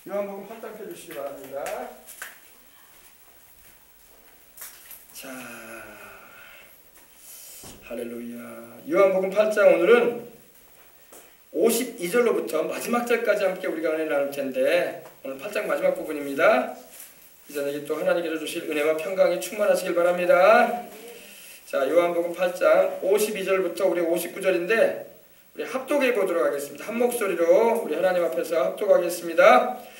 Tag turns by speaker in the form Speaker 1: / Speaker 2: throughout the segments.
Speaker 1: 요한복음 8장 펴주시기 바랍니다. 자, 할렐루야. 요한복음 8장 오늘은 52절로부터 마지막 절까지 함께 우리가 은혜를 나눌 텐데, 오늘 8장 마지막 부분입니다. 이 저녁에 또 하나님께서 주실 은혜와 평강이 충만하시길 바랍니다. 자, 요한복음 8장 52절부터 우리 59절인데 우리 합독해 보도록 하겠습니다. 한 목소리로 우리 하나님 앞에서 합독하겠습니다.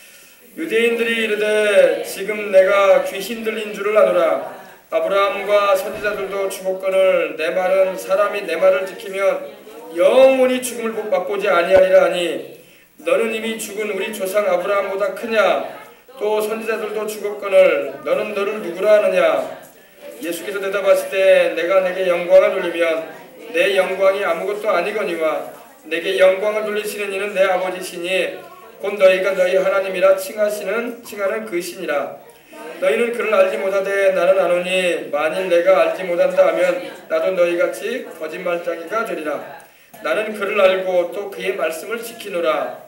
Speaker 1: 유대인들이 이르되 지금 내가 귀신 들린 줄을 아노라. 아브라함과 선지자들도 죽었거늘 내 말은 사람이 내 말을 지키면 영원히 죽음을 맛보지 아니하리라 하니 너는 이미 죽은 우리 조상 아브라함보다 크냐? 또 선지자들도 죽었거늘 너는 너를 누구라 하느냐? 예수께서 대답하시되 내가 내게 영광을 돌리면 내 영광이 아무것도 아니거니와 내게 영광을 돌리시는 이는 내 아버지시니 곧 너희가 너희 하나님이라 칭하는 그 신이라. 너희는 그를 알지 못하되 나는 아노니 만일 내가 알지 못한다 하면 나도 너희같이 거짓말쟁이가 되리라. 나는 그를 알고 또 그의 말씀을 지키노라.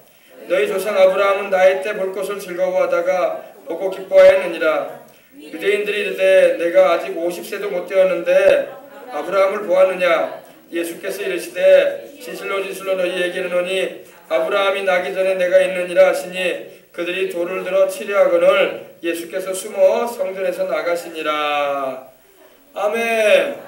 Speaker 1: 너희 조상 아브라함은 나이 때 볼 것을 즐거워하다가 보고 기뻐하였느니라. 유대인들이 이르되 내가 아직 50세도 못 되었는데 아브라함을 보았느냐? 예수께서 이르시되 진실로 너희에게 이르노니 아브라함이 나기 전에 내가 있느니라 하시니 그들이 돌을 들어 치려 하거늘 예수께서 숨어 성전에서 나가시니라. 아멘.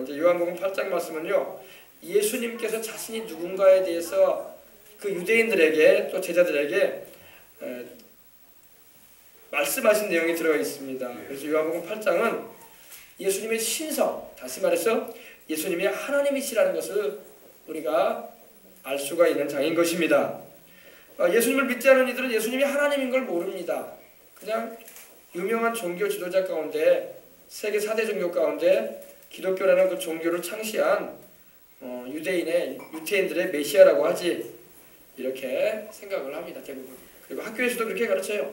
Speaker 1: 이제 요한복음 8장 말씀은요, 예수님께서 자신이 누군가에 대해서 그 유대인들에게 또 제자들에게 말씀하신 내용이 들어가 있습니다. 그래서 요한복음 8장은 예수님의 신성, 다시 말해서 예수님이 하나님이시라는 것을 우리가 알 수가 있는 장인 것입니다. 예수님을 믿지 않은 이들은 예수님이 하나님인 걸 모릅니다. 그냥 유명한 종교 지도자 가운데, 세계 4대 종교 가운데 기독교라는 그 종교를 창시한 유태인들의 메시아라고 하지, 이렇게 생각을 합니다. 대부분. 그리고 학교에서도 그렇게 가르쳐요.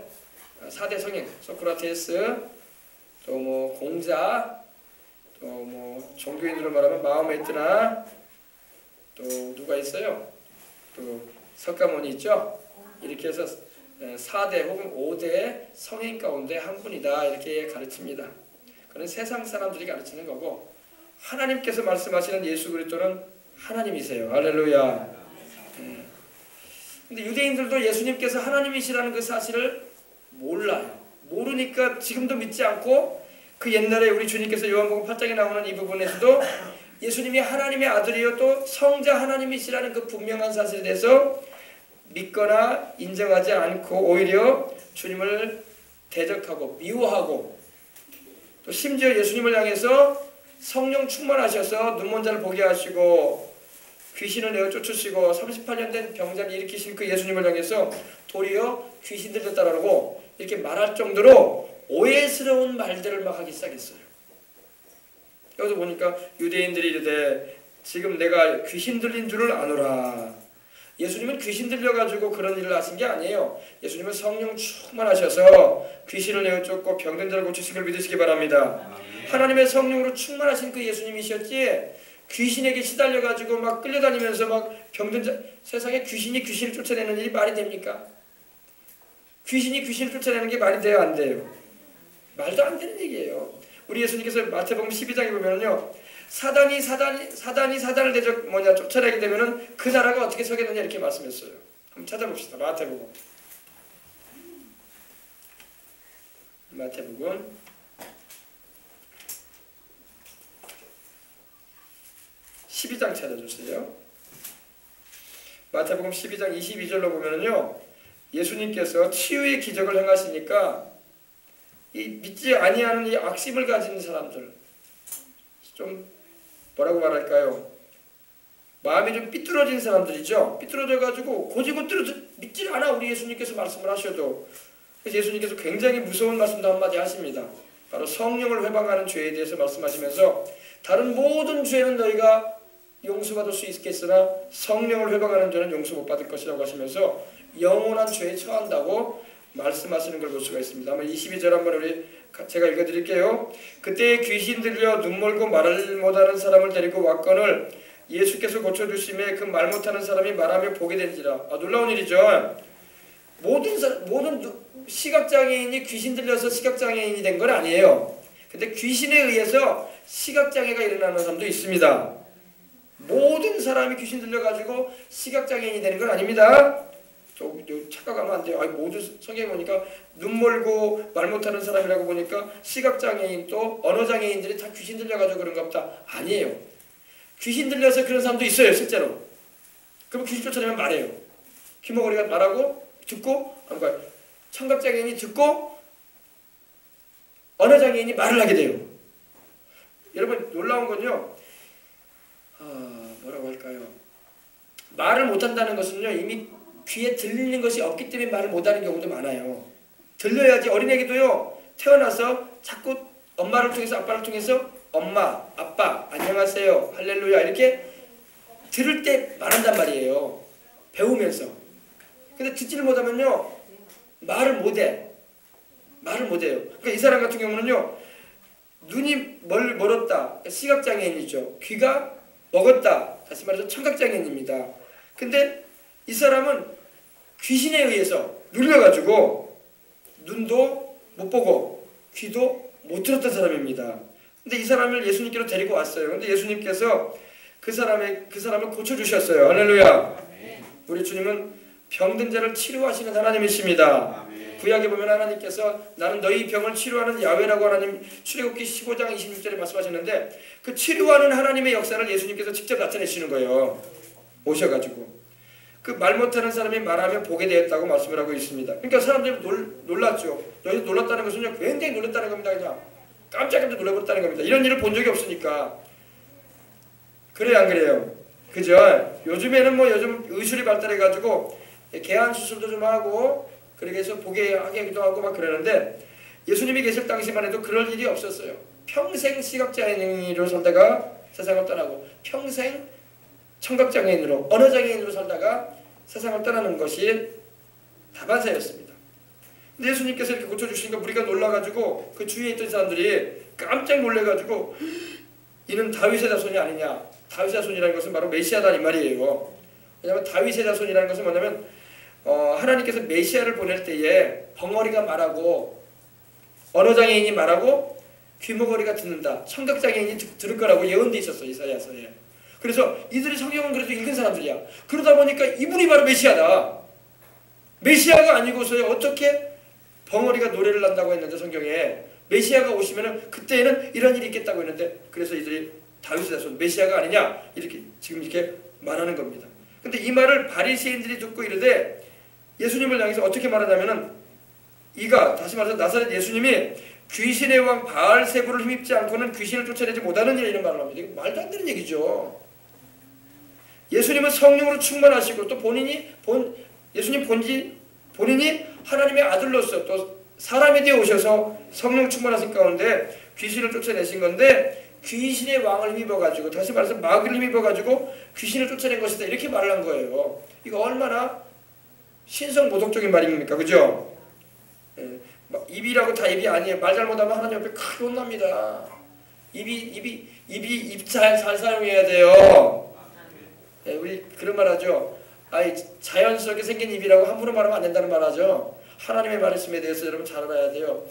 Speaker 1: 4대 성인, 소크라테스, 또 공자, 또 종교인으로 말하면 마호메트나, 또 누가 있어요? 또 석가모니 있죠? 이렇게 해서 4대 혹은 5대 성인 가운데 한 분이다, 이렇게 가르칩니다. 그건 세상 사람들이 가르치는 거고, 하나님께서 말씀하시는 예수 그리스도는 하나님이세요. 할렐루야. 근데 유대인들도 예수님께서 하나님이시라는 그 사실을 몰라요. 모르니까 지금도 믿지 않고, 그 옛날에 우리 주님께서 요한복음 8장에 나오는 이 부분에서도 예수님이 하나님의 아들이요 또 성자 하나님이시라는 그 분명한 사실에 대해서 믿거나 인정하지 않고 오히려 주님을 대적하고 미워하고, 또 심지어 예수님을 향해서 성령 충만하셔서 눈먼 자를 보게 하시고 귀신을 내어 쫓으시고 38년 된 병자를 일으키신 그 예수님을 향해서 도리어 귀신 들렸다라고 이렇게 말할 정도로 오해스러운 말들을 막 하기 시작했어요. 여기서 보니까 유대인들이 이르되 지금 내가 귀신 들린 줄을 아노라. 예수님은 귀신 들려가지고 그런 일을 하신 게 아니에요. 예수님은 성령 충만하셔서 귀신을 내어 쫓고 병든 자를 고치신 걸 믿으시기 바랍니다. 하나님의 성령으로 충만하신 그 예수님이셨지, 귀신에게 시달려가지고 막 끌려다니면서 막 병든 자, 세상에 귀신이 귀신을 쫓아내는 일이 말이 됩니까? 귀신이 귀신을 쫓아내는 게 말이 돼요, 안 돼요? 말도 안 되는 얘기예요. 우리 예수님께서 마태복음 12장에 보면은요, 사단이 사단을 쫓아내게 되면은 그 나라가 어떻게 서겠느냐, 이렇게 말씀했어요. 한번 찾아봅시다. 마태복음 12장 찾아주세요. 마태복음 12장 22절로 보면은요, 예수님께서 치유의 기적을 행하시니까 이 믿지 아니하는 이 악심을 가진 사람들, 좀 뭐라고 말할까요? 마음이 좀 삐뚤어진 사람들이죠. 삐뚤어져가지고 고지고대로 믿질 않아, 우리 예수님께서 말씀을 하셔도. 그래서 예수님께서 굉장히 무서운 말씀도 한마디 하십니다. 바로 성령을 회방하는 죄에 대해서 말씀하시면서 다른 모든 죄는 너희가 용서받을 수 있겠으나 성령을 회방하는 죄는 용서 못 받을 것이라고 하시면서 영원한 죄에 처한다고 말씀하시는 걸 볼 수가 있습니다. 한번 22절 한번 제가 읽어드릴게요. 그때 귀신 들려 눈 멀고 말을 못하는 사람을 데리고 왔거늘 예수께서 고쳐주심에 그 말 못하는 사람이 말하며 보게 된지라. 놀라운 일이죠. 모든 시각장애인이 귀신 들려서 시각장애인이 된 건 아니에요. 근데 귀신에 의해서 시각장애가 일어나는 사람도 있습니다. 모든 사람이 귀신 들려가지고 시각장애인이 되는 건 아닙니다. 좀 착각하면 안 돼요. 모두 성경에 보니까 눈 멀고 말 못하는 사람이라고 보니까 시각장애인 또 언어장애인들이 다 귀신 들려가지고 그런가 보다. 아니에요. 귀신 들려서 그런 사람도 있어요, 실제로. 그럼 귀신 쫓아내면 말해요. 귀머거리가 말하고 듣고, 청각장애인이 듣고 언어장애인이 말을 하게 돼요. 여러분 놀라운 건요, 뭐라고 할까요? 말을 못한다는 것은요, 이미 귀에 들리는 것이 없기 때문에 말을 못하는 경우도 많아요. 들려야지. 어린애기도요, 태어나서 자꾸 엄마를 통해서 아빠를 통해서 엄마, 아빠, 안녕하세요, 할렐루야 이렇게 들을 때 말한단 말이에요. 배우면서. 근데 듣지를 못하면요, 말을 못해. 말을 못해요. 그러니까 이 사람 같은 경우는요, 눈이 멀었다. 시각장애인이죠. 귀가 먹었다. 다시 말해서 청각장애인입니다. 근데 이 사람은 귀신에 의해서 눌려가지고 눈도 못 보고 귀도 못 들었던 사람입니다. 근데 이 사람을 예수님께로 데리고 왔어요. 근데 예수님께서 그 사람을 고쳐주셨어요. 할렐루야. 우리 주님은 병든 자를 치료하시는 하나님이십니다. 구약에 보면 하나님께서 나는 너희 병을 치료하는 야훼라고 하나님 출애굽기 15장 26절에 말씀하셨는데, 그 치료하는 하나님의 역사를 예수님께서 직접 나타내시는 거예요. 오셔가지고 그 말 못하는 사람이 말하면 보게 되었다고 말씀을 하고 있습니다. 그러니까 사람들이 놀랐죠. 여기서 놀랐다는 것은요, 굉장히 놀랐다는 겁니다. 그냥 깜짝깜짝 놀라버렸다는 겁니다. 이런 일을 본 적이 없으니까. 그래요, 안 그래요? 그죠? 요즘에는 요즘 의술이 발달해가지고 개안 수술도 좀 하고 그렇게 해서 보게 하기도 하고 막 그러는데, 예수님이 계실 당시만 해도 그럴 일이 없었어요. 평생 시각장애인으로 살다가 세상을 떠나고 평생 청각장애인으로, 언어장애인으로 살다가 세상을 떠나는 것이 다반사였습니다. 근데 예수님께서 이렇게 고쳐주시니까 우리가 놀라가지고 그 주위에 있던 사람들이 깜짝 놀래가지고 이는 다윗의 자손이 아니냐. 다윗의 자손이라는 것은 바로 메시아다 이 말이에요. 왜냐하면 다윗의 자손이라는 것은 뭐냐면 하나님께서 메시아를 보낼 때에 벙어리가 말하고 언어장애인이 말하고 귀머거리가 듣는다. 청각장애인이 들을 거라고 예언되어 있었어요. 이사야서에. 그래서 이들이 성경은 그래도 읽은 사람들이야. 그러다 보니까 이분이 바로 메시아다. 메시아가 아니고서야 어떻게 벙어리가 노래를 한다고 했는데, 성경에 메시아가 오시면은 그때에는 이런 일이 있겠다고 했는데, 그래서 이들이 다윗의 자손 메시아가 아니냐 이렇게 지금 이렇게 말하는 겁니다. 근데 이 말을 바리새인들이 듣고 이르되 예수님을 향해서 어떻게 말하냐면은, 이가 다시 말해서 나사렛 예수님이 귀신의 왕 바알세불을 힘입지 않고는 귀신을 쫓아내지 못하는 일에 이런 말을 합니다. 이거 말도 안 되는 얘기죠. 예수님은 성령으로 충만하시고 또 예수님 본인이 하나님의 아들로서 또 사람이 되어 오셔서 성령 충만하신 가운데 귀신을 쫓아내신 건데, 귀신의 왕을 힘입어가지고, 다시 말해서 마귀를 힘입어가지고 귀신을 쫓아낸 것이다 이렇게 말을 한 거예요. 이거 얼마나 신성모독적인 말입니까? 그죠? 입이라고 다 입이 아니에요. 말 잘못하면 하나님 옆에 크게 혼납니다. 입 잘 사용해야 돼요. 우리 그런 말 하죠. 자연스럽게 생긴 입이라고 함부로 말하면 안 된다는 말 하죠. 하나님의 말씀에 대해서 여러분 잘 알아야 돼요.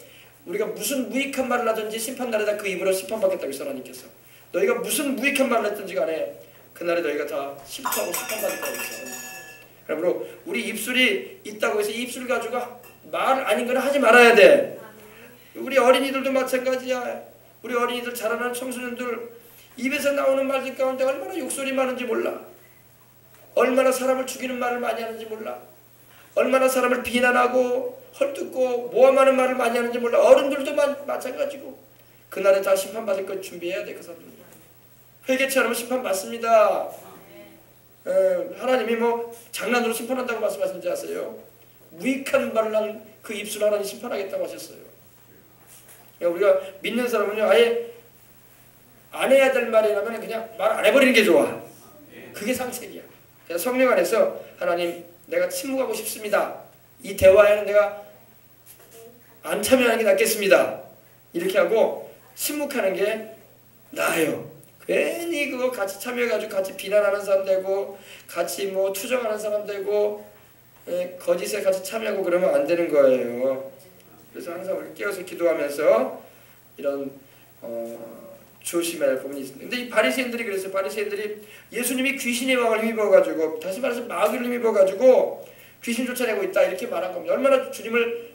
Speaker 1: 우리가 무슨 무익한 말을 하든지 심판날에다 그 입으로 심판받겠다고 했어. 하나님께서 너희가 무슨 무익한 말을 했든지 간에 그날에 너희가 다 심판하고 심판받겠다고 했어. 그러므로 우리 입술이 있다고 해서 이 입술 가지고 말 아닌 거는 하지 말아야 돼. 우리 어린이들도 마찬가지야. 우리 어린이들 자라나는 청소년들 입에서 나오는 말들 가운데 얼마나 욕설이 많은지 몰라. 얼마나 사람을 죽이는 말을 많이 하는지 몰라. 얼마나 사람을 비난하고 헐뜯고 모함하는 말을 많이 하는지 몰라. 어른들도 마찬가지고 그날에 다 심판받을 것 준비해야 돼. 그 사람들 회개치 않으면 심판받습니다. 하나님이 장난으로 심판한다고 말씀하신지 아세요? 무익한 말을 한 그 입술 하나님 심판하겠다고 하셨어요. 우리가 믿는 사람은요, 아예 안 해야 될 말이라면 그냥 말 안 해버리는 게 좋아. 그게 상책이야. 그래서 성령 안에서 하나님, 내가 침묵하고 싶습니다. 이 대화에는 내가 안 참여하는 게 낫겠습니다. 이렇게 하고 침묵하는 게 나아요. 괜히 그거 같이 참여해가지고 같이 비난하는 사람 되고 같이 투정하는 사람 되고 거짓에 같이 참여하고 그러면 안 되는 거예요. 그래서 항상 우리 깨어서 기도하면서 이런 조심해야 할 부분이 있습니다. 근데 이 바리새인들이 그랬어요. 바리새인들이 예수님이 귀신의 왕을 힘입어가지고, 다시 말해서 마귀를 힘입어가지고 귀신 쫓아내고 있다 이렇게 말한 겁니다. 얼마나 주님을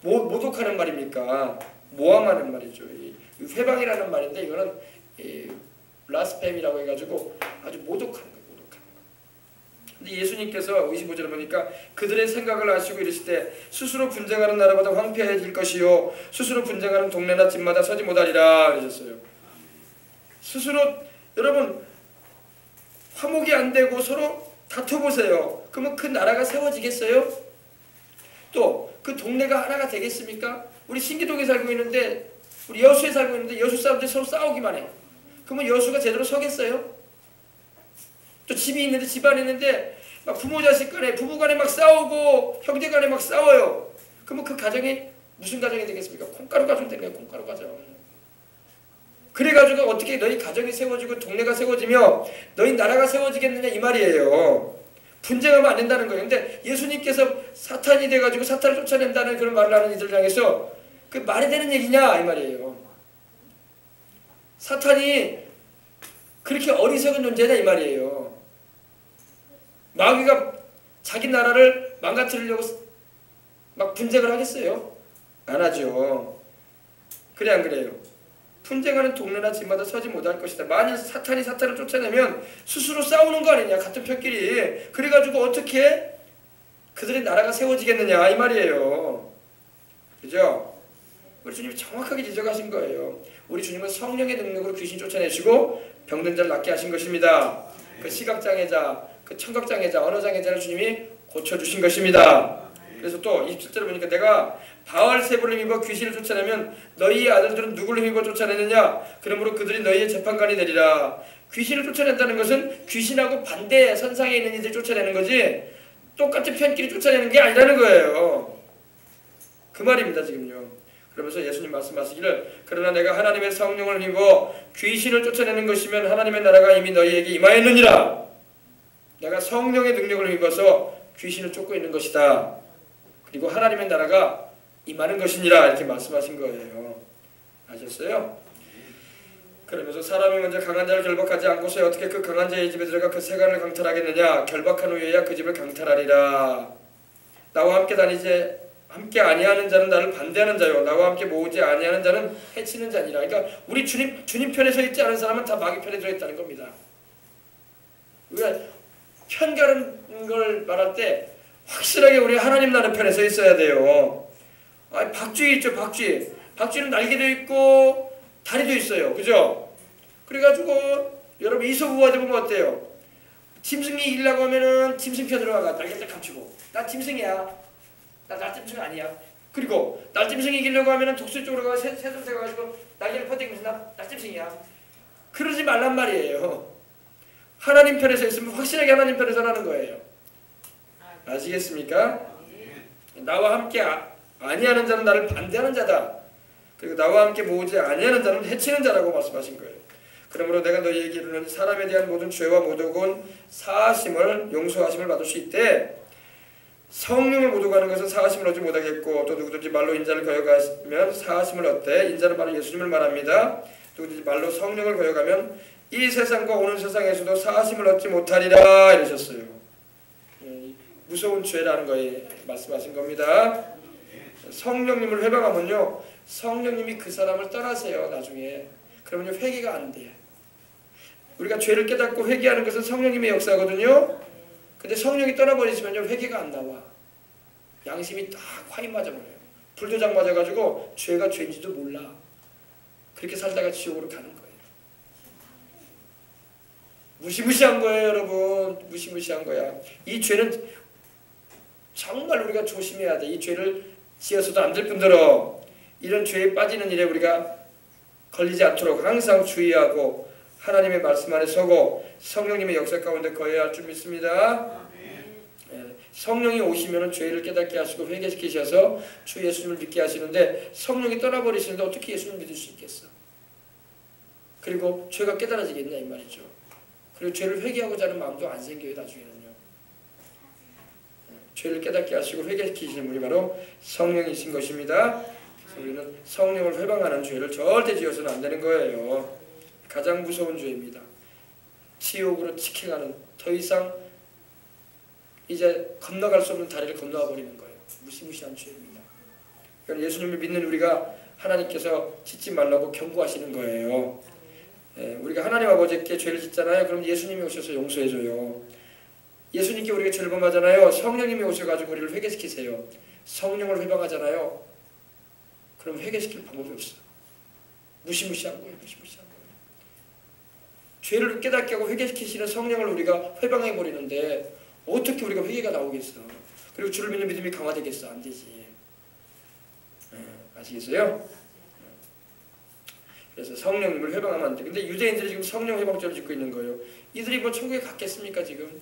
Speaker 1: 모독하는 말입니까? 모함하는 말이죠. 이 회방이라는 말인데 이거는 블라스페미라고 해가지고 아주 모독하는 거예요. 근데 예수님께서 25절에 보니까 그들의 생각을 아시고 이르시되 스스로 분쟁하는 나라보다 황폐해질 것이요 스스로 분쟁하는 동네나 집마다 서지 못하리라 그러셨어요. 스스로 여러분 화목이 안 되고 서로 다퉈보세요. 그러면 그 나라가 세워지겠어요? 또 그 동네가 하나가 되겠습니까? 우리 신기동에 살고 있는데 우리 여수에 살고 있는데 여수 사람들이 서로 싸우기만 해요. 그러면 여수가 제대로 서겠어요? 또 집이 있는데 집안에 있는데 막 부모 자식 간에 부부 간에 막 싸우고 형제 간에 막 싸워요. 그러면 그 가정이 무슨 가정이 되겠습니까? 콩가루 가정 되네요. 콩가루 가정. 그래가지고 어떻게 너희 가정이 세워지고 동네가 세워지며 너희 나라가 세워지겠느냐 이 말이에요. 분쟁하면 안 된다는 거예요. 근데 예수님께서 사탄이 돼가지고 사탄을 쫓아낸다는 그런 말을 하는 이들을 향해서 그 말이 되는 얘기냐 이 말이에요. 사탄이 그렇게 어리석은 존재냐 이 말이에요. 마귀가 자기 나라를 망가뜨리려고 막 분쟁을 하겠어요? 안 하죠. 그래 안 그래요? 분쟁하는 동네나 집마다 서지 못할 것이다. 만일 사탄이 사탄을 쫓아내면 스스로 싸우는 거 아니냐 같은 편끼리. 그래가지고 어떻게 그들의 나라가 세워지겠느냐 이 말이에요. 그죠? 우리 주님이 정확하게 지적하신 거예요. 우리 주님은 성령의 능력으로 귀신 쫓아내시고 병든 자를 낫게 하신 것입니다. 그 시각장애자, 그 청각장애자, 언어장애자를 주님이 고쳐주신 것입니다. 그래서 또 27절에 보니까 내가 바알세불을 힘입어 귀신을 쫓아내면 너희의 아들들은 누구를 힘입어 쫓아내느냐? 그러므로 그들이 너희의 재판관이 되리라. 귀신을 쫓아낸다는 것은 귀신하고 반대 선상에 있는 이들 쫓아내는 거지 똑같은 편끼리 쫓아내는 게 아니라는 거예요. 그 말입니다 지금요. 그러면서 예수님 말씀하시기를 그러나 내가 하나님의 성령을 힘입어 귀신을 쫓아내는 것이면 하나님의 나라가 이미 너희에게 임하였느니라. 내가 성령의 능력을 힘입어서 귀신을 쫓고 있는 것이다. 그리고 하나님의 나라가 임하는 것이니라 이렇게 말씀하신 거예요. 아셨어요? 그러면서 사람이 먼저 강한 자를 결박하지 않고서 어떻게 그 강한 자의 집에 들어가 그 세간을 강탈하겠느냐? 결박한 후에야 그 집을 강탈하리라. 나와 함께 다니지 함께 아니하는 자는 나를 반대하는 자요 나와 함께 모으지 아니하는 자는 해치는 자니라. 그러니까 우리 주님 편에 서 있지 않은 사람은 다 마귀 편에 들어 있다는 겁니다. 우리가 편가른 걸 말할 때 확실하게 우리 하나님 나라 편에 서 있어야 돼요. 박쥐 있죠, 박쥐. 박쥐는 날개도 있고 다리도 있어요. 그죠? 그래가지고 여러분 이소부화돼 보면 어때요? 짐승이 이기려고 하면은 짐승 편으로 가가 날개 딱 감추고 나 짐승이야. 나 짐승 아니야. 그리고 나 짐승 이기려고 하면은 독수 쪽으로 가서 새송새 가가지고 날개를 퍼대면서 나 짐승이야. 그러지 말란 말이에요. 하나님 편에서 있으면 확실하게 하나님 편에 서라는 거예요. 아시겠습니까? 나와 함께 아니하는 자는 나를 반대하는 자다. 그리고 나와 함께 모으지 아니하는 자는 해치는 자라고 말씀하신 거예요. 그러므로 내가 너희에게 이르노니 사람에 대한 모든 죄와 모독은 사하심을 용서하심을 받을 수 있되 성령을 모독하는 것은 사하심을 얻지 못하겠고 또 누구든지 말로 인자를 거역하면 사하심을 얻되 인자는 바로 예수님을 말합니다. 누구든지 말로 성령을 거역하면 이 세상과 오는 세상에서도 사하심을 얻지 못하리라 이러셨어요. 무서운 죄라는 거에 말씀하신 겁니다. 성령님을 회방하면요 성령님이 그 사람을 떠나세요. 나중에 그러면 회개가 안 돼. 우리가 죄를 깨닫고 회개하는 것은 성령님의 역사거든요. 근데 성령이 떠나버리시면요 회개가 안 나와. 양심이 딱 화인 맞아버려요. 불도장 맞아가지고 죄가 죄인지도 몰라. 그렇게 살다가 지옥으로 가는 거예요. 무시무시한 거예요 여러분. 무시무시한 거야. 이 죄는 정말 우리가 조심해야 돼. 이 죄를 지어서도 안 될 뿐더러 이런 죄에 빠지는 일에 우리가 걸리지 않도록 항상 주의하고 하나님의 말씀 안에 서고 성령님의 역사 가운데 거해야 할 줄 믿습니다. 성령이 오시면 죄를 깨닫게 하시고 회개시키셔서 주 예수님을 믿게 하시는데 성령이 떠나버리시는데 어떻게 예수님을 믿을 수 있겠어? 그리고 죄가 깨달아지겠냐 이 말이죠. 그리고 죄를 회개하고자 하는 마음도 안 생겨요 나중에는요. 죄를 깨닫게 하시고 회개시키시는 분이 바로 성령이신 것입니다. 그래서 우리는 성령을 회방하는 죄를 절대 지어서는 안 되는 거예요. 가장 무서운 죄입니다. 지옥으로 직행하는, 더 이상 이제 건너갈 수 없는 다리를 건너와 버리는 거예요. 무시무시한 죄입니다. 그러니까 예수님을 믿는 우리가 하나님께서 짓지 말라고 경고하시는 거예요. 우리가 하나님 아버지께 죄를 짓잖아요. 그럼 예수님이 오셔서 용서해줘요. 예수님께 우리가 죄를 범하잖아요. 성령님이 오셔가지고 우리를 회개시키세요. 성령을 회방하잖아요. 그럼 회개시킬 방법이 없어. 무시무시한 거예요. 무시무시한 거예요. 죄를 깨닫게 하고 회개시키시는 성령을 우리가 회방해버리는데 어떻게 우리가 회개가 나오겠어. 그리고 주를 믿는 믿음이 강화되겠어. 안 되지. 아시겠어요? 그래서 성령님을 회방하면 안 돼. 근데 유대인들이 지금 성령 회방죄를 짓고 있는 거예요. 이들이 뭐 천국에 갔겠습니까 지금?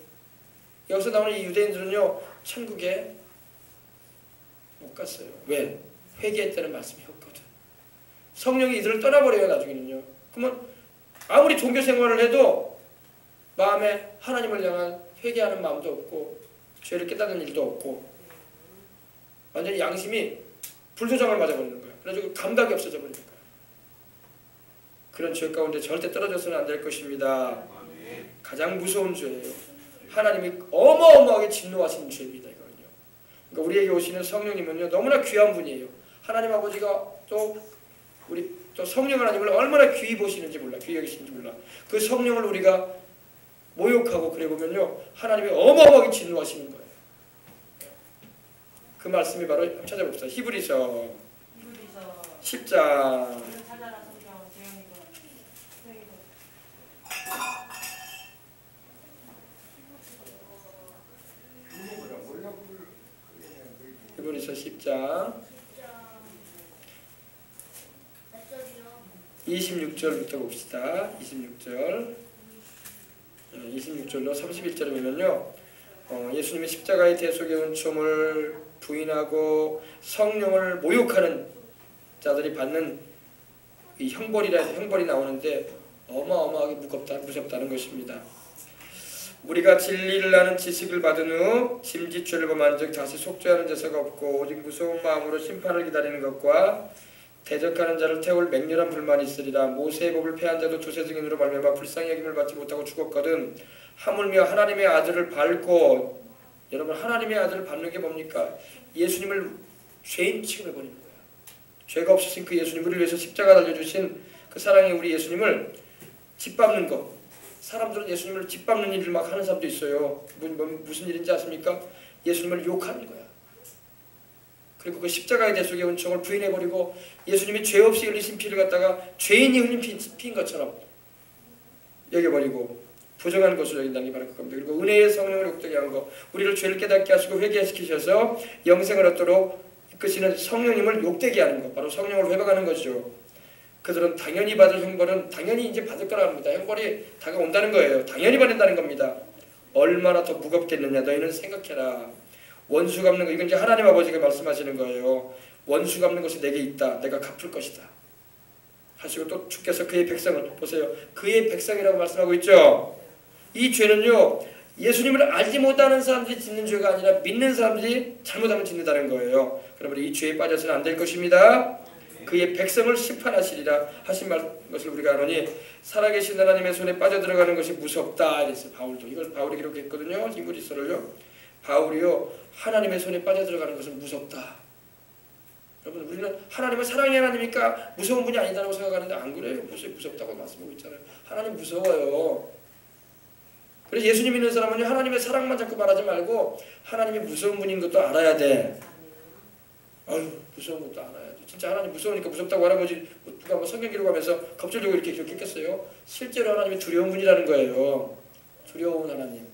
Speaker 1: 여기서 나오는 이 유대인들은요, 천국에 못 갔어요. 왜? 회개했다는 말씀이 없거든. 성령이 이들을 떠나버려요 나중에는요. 그러면 아무리 종교 생활을 해도 마음에 하나님을 향한 회개하는 마음도 없고 죄를 깨닫는 일도 없고 완전히 양심이 불도장을 맞아버리는 거예요. 그래가지고 감각이 없어져 버리는 거예요. 그런 죄 가운데 절대 떨어져서는 안 될 것입니다. 가장 무서운 죄예요. 하나님이 어마어마하게 진노하시는 죄입니다. 이거는요. 그러니까 우리에게 오시는 성령님은요 너무나 귀한 분이에요. 하나님 아버지가 또 우리 또 성령 하나님을 얼마나 귀히 보시는지 몰라, 귀히 여기시는지 몰라. 그 성령을 우리가 모욕하고 그래 보면요 하나님이 어마어마하게 진노하시는 거예요. 그 말씀이 바로 찾아봅시다. 히브리서 10장 26절부터 봅시다. 26절로 31절이면요 예수님이 십자가의 대속의 은총을 부인하고 성령을 모욕하는 자들이 받는 이 형벌이 나오는데 어마어마하게 무섭다는 것입니다. 우리가 진리를 아는 지식을 받은 후 짐짓죄를 범한즉 다시 속죄하는 제사가 없고 오직 무서운 마음으로 심판을 기다리는 것과 대적하는 자를 태울 맹렬한 불만이 있으리라. 모세의 법을 폐한 자도 두세 증인으로 말미암아 불쌍히 여김을 받지 못하고 죽었거든. 하물며 하나님의 아들을 밟고, 여러분 하나님의 아들을 밟는 게 뭡니까? 예수님을 죄인 취급해버리는 거야. 죄가 없으신 그 예수님, 우리를 위해서 십자가 달려주신 그 사랑의 우리 예수님을 짓밟는 것. 사람들은 예수님을 짓밟는 일을 막 하는 사람도 있어요. 무슨 일인지 아십니까? 예수님을 욕하는 거야. 그리고 그 십자가의 대속의 은총을 부인해버리고 예수님이 죄 없이 흘리신 피를 갖다가 죄인이 흘린 피인 것처럼 여겨버리고 부정한 것으로 여긴다는 게 바로 그겁니다. 그리고 은혜의 성령을 욕되게 한 것, 우리를 죄를 깨닫게 하시고 회개시키셔서 영생을 얻도록 이끄시는 성령님을 욕되게 하는 것, 바로 성령을 회방하는 것이죠. 그들은 당연히 받을 형벌은 당연히 이제 받을 거라 합니다. 형벌이 다가온다는 거예요. 당연히 받는다는 겁니다. 얼마나 더 무겁겠느냐 너희는 생각해라. 원수 갚는 거, 이건 이제 하나님 아버지가 말씀하시는 거예요. 원수 갚는 것이 내게 있다. 내가 갚을 것이다. 하시고 또 주께서 그의 백성을 보세요. 그의 백성이라고 말씀하고 있죠. 이 죄는요 예수님을 알지 못하는 사람들이 짓는 죄가 아니라 믿는 사람들이 잘못하면 짓는다는 거예요. 그러므로 이 죄에 빠져서는 안 될 것입니다. 그의 백성을 심판하시리라 하신 것을 우리가 아노니 살아계신 하나님의 손에 빠져들어가는 것이 무섭다 이랬어요. 바울도 이걸 바울이 기록했거든요. 히브리서를요. 바울이요 하나님의 손에 빠져들어가는 것은 무섭다. 여러분 우리는 하나님은 사랑의 하나님이니까 무서운 분이 아니다라고 생각하는데 안 그래요. 무섭다고 말씀하고 있잖아요. 하나님 무서워요. 그래서 예수님 믿는 사람은 하나님의 사랑만 자꾸 말하지 말고 하나님이 무서운 분인 것도 알아야 돼. 아유 무서운 것도 알아야 돼. 진짜 하나님 무서우니까 무섭다고 할아버지 누가 뭐 성경 기록하면서 겁주려고 이렇게 기록했겠어요? 실제로 하나님이 두려운 분이라는 거예요. 두려운 하나님.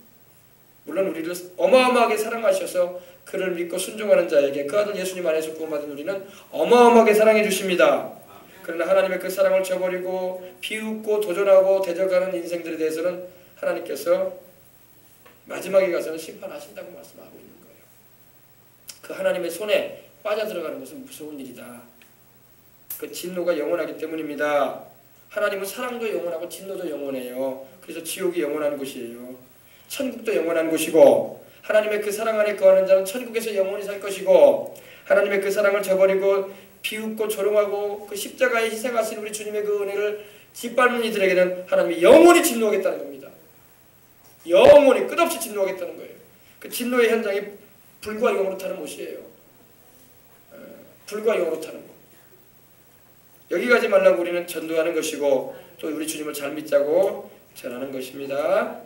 Speaker 1: 물론 우리를 어마어마하게 사랑하셔서 그를 믿고 순종하는 자에게 그 아들 예수님 안에서 구원받은 우리는 어마어마하게 사랑해 주십니다. 그러나 하나님의 그 사랑을 저버리고 비웃고 도전하고 대적하는 인생들에 대해서는 하나님께서 마지막에 가서는 심판하신다고 말씀하고 있는 거예요. 그 하나님의 손에 빠져들어가는 것은 무서운 일이다. 그 진노가 영원하기 때문입니다. 하나님은 사랑도 영원하고 진노도 영원해요. 그래서 지옥이 영원한 곳이에요. 천국도 영원한 곳이고 하나님의 그 사랑 안에 거하는 자는 천국에서 영원히 살 것이고, 하나님의 그 사랑을 저버리고 비웃고 조롱하고 그 십자가에 희생하신 우리 주님의 그 은혜를 짓밟는 이들에게는 하나님이 영원히 진노하겠다는 겁니다. 영원히 끝없이 진노하겠다는 거예요. 그 진노의 현장이 불과 영으로 타는 못이에요. 불과 영으로 타는 것. 여기 가지 말라고 우리는 전도하는 것이고, 또 우리 주님을 잘 믿자고 전하는 것입니다.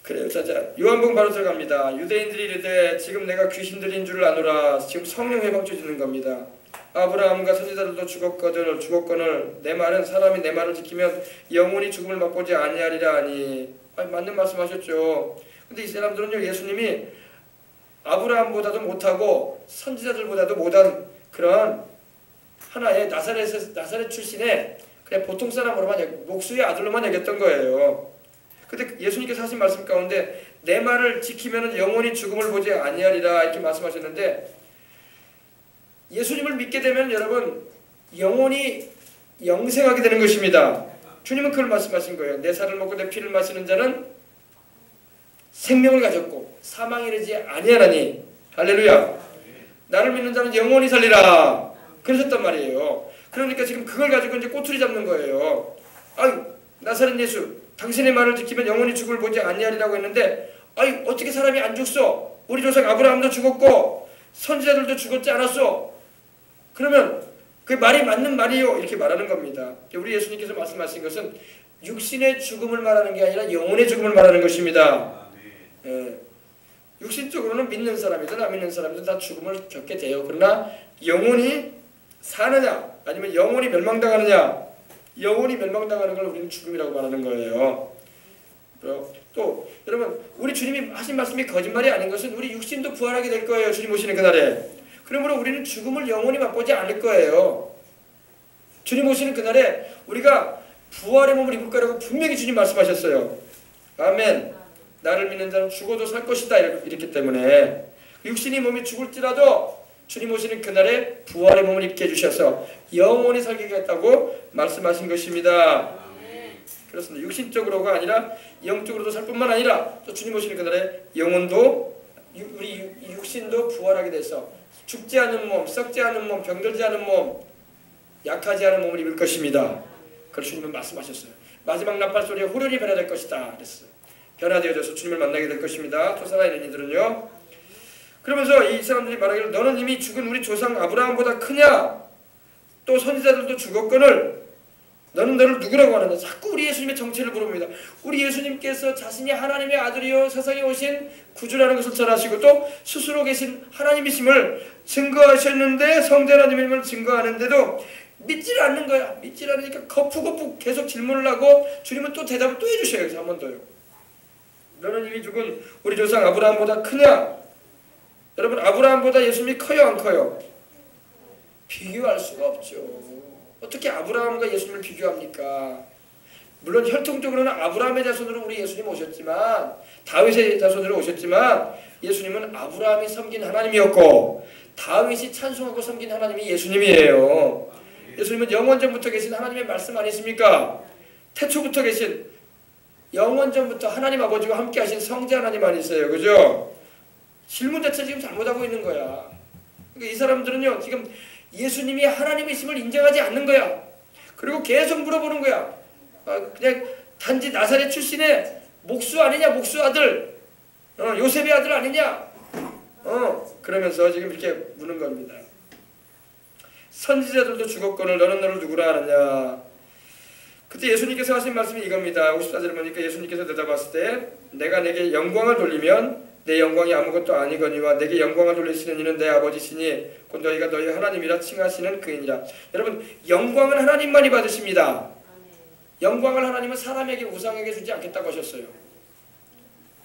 Speaker 1: 그래요. 자, 요한복음 바로 들어갑니다. 유대인들이 이르되 지금 내가 귀신 들린 줄 아노라. 지금 성령 회방죄 짓는 겁니다. 아브라함과 선지자들도 죽었거늘 내 말은 사람이 내 말을 지키면 영원히 죽음을 맛보지 아니하리라 하니. 맞는 말씀하셨죠. 근데 이 사람들은요, 예수님이 아브라함보다도 못하고 선지자들보다도 못한 그런 하나의 나사렛 출신의 그냥 보통 사람으로만, 목수의 아들로만 여겼던 거예요. 근데 예수님께서 하신 말씀 가운데 내 말을 지키면 영원히 죽음을 보지 아니하리라 이렇게 말씀하셨는데, 예수님을 믿게 되면 여러분 영원히 영생하게 되는 것입니다. 주님은 그걸 말씀하신 거예요. 내 살을 먹고 내 피를 마시는 자는 생명을 가졌고 사망에 이르지 아니하나니. 할렐루야. 나를 믿는 자는 영원히 살리라 그러셨단 말이에요. 그러니까 지금 그걸 가지고 이제 꼬투리 잡는 거예요. 아유, 나사렛 예수, 당신의 말을 지키면 영원히 죽음을 보지 아니하리라고 했는데, 아유, 어떻게 사람이 안 죽소? 우리 조상 아브라함도 죽었고 선지자들도 죽었지 않았소? 그러면 그 말이 맞는 말이요 이렇게 말하는 겁니다. 우리 예수님께서 말씀하신 것은 육신의 죽음을 말하는 게 아니라 영혼의 죽음을 말하는 것입니다. 육신적으로는 믿는 사람이든 안 믿는 사람이든 다 죽음을 겪게 돼요. 그러나 영혼이 사느냐 아니면 영혼이 멸망당하느냐, 영혼이 멸망당하는 걸 우리는 죽음이라고 말하는 거예요. 또 여러분, 우리 주님이 하신 말씀이 거짓말이 아닌 것은 우리 육신도 부활하게 될 거예요. 주님 오시는 그날에. 그러므로 우리는 죽음을 영원히 맛보지 않을 거예요. 주님 오시는 그날에 우리가 부활의 몸을 입을 거라고 분명히 주님 말씀하셨어요. 아멘. 나를 믿는 자는 죽어도 살 것이다 이랬기 때문에 육신이 몸이 죽을지라도 주님 오시는 그날에 부활의 몸을 입게 해주셔서 영원히 살게 하겠다고 말씀하신 것입니다. 그렇습니다. 육신적으로가 아니라 영적으로도 살 뿐만 아니라 또 주님 오시는 그날에 영혼도, 우리 육신도 부활하게 돼서 죽지 않은 몸, 썩지 않은 몸, 병들지 않은 몸, 약하지 않은 몸을 입을 것입니다. 그걸 주님은 말씀하셨어요. 마지막 나팔 소리에 후련히 변화될 것이다 그랬어요. 변화되어져서 주님을 만나게 될 것입니다. 또 살아있는 이들은요. 그러면서 이 사람들이 말하기를 너는 이미 죽은 우리 조상 아브라함보다 크냐? 또 선지자들도 죽었거늘 너는 너를 누구라고 하느냐? 자꾸 우리 예수님의 정체를 물어봅니다. 우리 예수님께서 자신이 하나님의 아들이요 세상에 오신 구주라는 것을 잘 아시고 또 스스로 계신 하나님이심을 증거하셨는데, 성자 하나님임을 증거하는데도 믿지를 않는 거야. 믿지를 않으니까 거푸거푸 계속 질문을 하고 주님은 또 대답을 또 해주셔요. 그래서 한 번 더요. 너는 이미 죽은 우리 조상 아브라함보다 크냐? 여러분, 아브라함보다 예수님이 커요 안 커요? 비교할 수가 없죠. 어떻게 아브라함과 예수님을 비교합니까? 물론 혈통적으로는 아브라함의 자손으로 우리 예수님 오셨지만, 다윗의 자손으로 오셨지만 예수님은 아브라함이 섬긴 하나님이었고 다윗이 찬송하고 섬긴 하나님이 예수님이에요. 예수님은 영원전부터 계신 하나님의 말씀 아니십니까? 태초부터 계신, 영원전부터 하나님 아버지와 함께 하신 성자 하나님 아니세요? 그죠? 질문 자체 지금 잘못하고 있는 거야. 그러니까 이 사람들은요, 지금 예수님이 하나님이심을 인정하지 않는 거야. 그리고 계속 물어보는 거야. 그냥 단지 나사렛 출신의 목수 아니냐, 목수 아들, 요셉의 아들 아니냐, 그러면서 지금 이렇게 묻는 겁니다. 선지자들도 죽었거늘 너는 너를 누구라 하느냐. 그때 예수님께서 하신 말씀이 이겁니다. 54절을 보니까 예수님께서 대답하실 때 내가 내게 영광을 돌리면 내 영광이 아무것도 아니거니와 내게 영광을 돌리시는 이는 내 아버지시니 곧 너희가 너희 하나님이라 칭하시는 그이니라. 여러분, 영광은 하나님만이 받으십니다. 영광을 하나님은 사람에게, 우상에게 주지 않겠다고 하셨어요.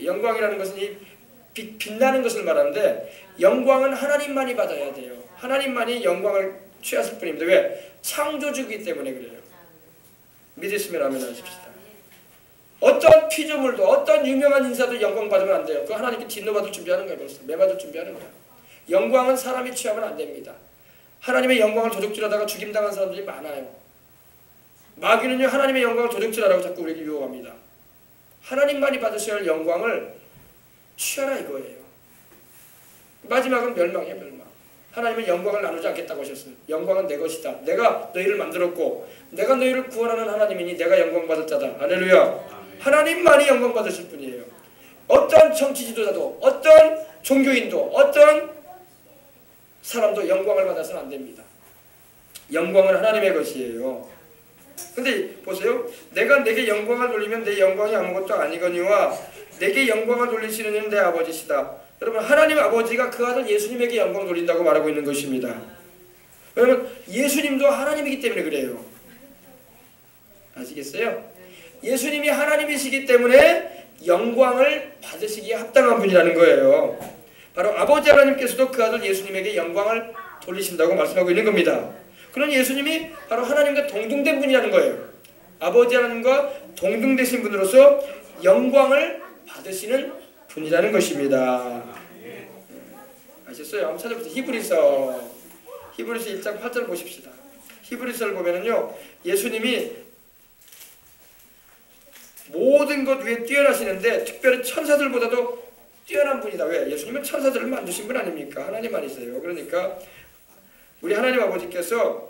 Speaker 1: 영광이라는 것은 이 빛나는 것을 말하는데, 영광은 하나님만이 받아야 돼요. 하나님만이 영광을 취하실 뿐입니다. 왜? 창조주이기 때문에 그래요. 믿으시면 아멘 하십시다. 어떤 피조물도, 어떤 유명한 인사도 영광 받으면 안 돼요. 그거 하나님께 진노받을 준비하는 거예요. 벌써 매맞을 준비하는 거예요. 영광은 사람이 취하면 안 됩니다. 하나님의 영광을 도둑질하다가 죽임당한 사람들이 많아요. 마귀는요, 하나님의 영광을 도둑질하라고 자꾸 우리에게 유혹합니다. 하나님만이 받으셔야 할 영광을 취하라 이거예요. 마지막은 멸망이에요. 멸망. 하나님은 영광을 나누지 않겠다고 하셨어요. 영광은 내 것이다. 내가 너희를 만들었고 내가 너희를 구원하는 하나님이니 내가 영광 받을 자다. 할렐루야. 하나님만이 영광 받으실 분이에요. 어떤 정치 지도자도 어떤 종교인도 어떤 사람도 영광을 받아서는 안 됩니다. 영광은 하나님의 것이에요. 근데 보세요. 내가 내게 영광을 돌리면 내 영광이 아무것도 아니거니와 내게 영광을 돌리시는 이는 내 아버지시다. 여러분 하나님 아버지가 그 아들 예수님에게 영광 돌린다고 말하고 있는 것입니다. 왜냐면 예수님도 하나님이기 때문에 그래요. 아시겠어요? 예수님이 하나님이시기 때문에 영광을 받으시기에 합당한 분이라는 거예요. 바로 아버지 하나님께서도 그 아들 예수님에게 영광을 돌리신다고 말씀하고 있는 겁니다. 그런 예수님이 바로 하나님과 동등된 분이라는 거예요. 아버지 하나님과 동등되신 분으로서 영광을 받으시는 분이라는 것입니다. 아셨어요? 한번 찾아보세요. 히브리서 1장 8절 보십시다. 히브리서를 보면은요, 예수님이 모든 것 위에 뛰어나시는데 특별히 천사들보다도 뛰어난 분이다. 왜? 예수님은 천사들을 만드신 분 아닙니까? 하나님만이세요. 그러니까 우리 하나님 아버지께서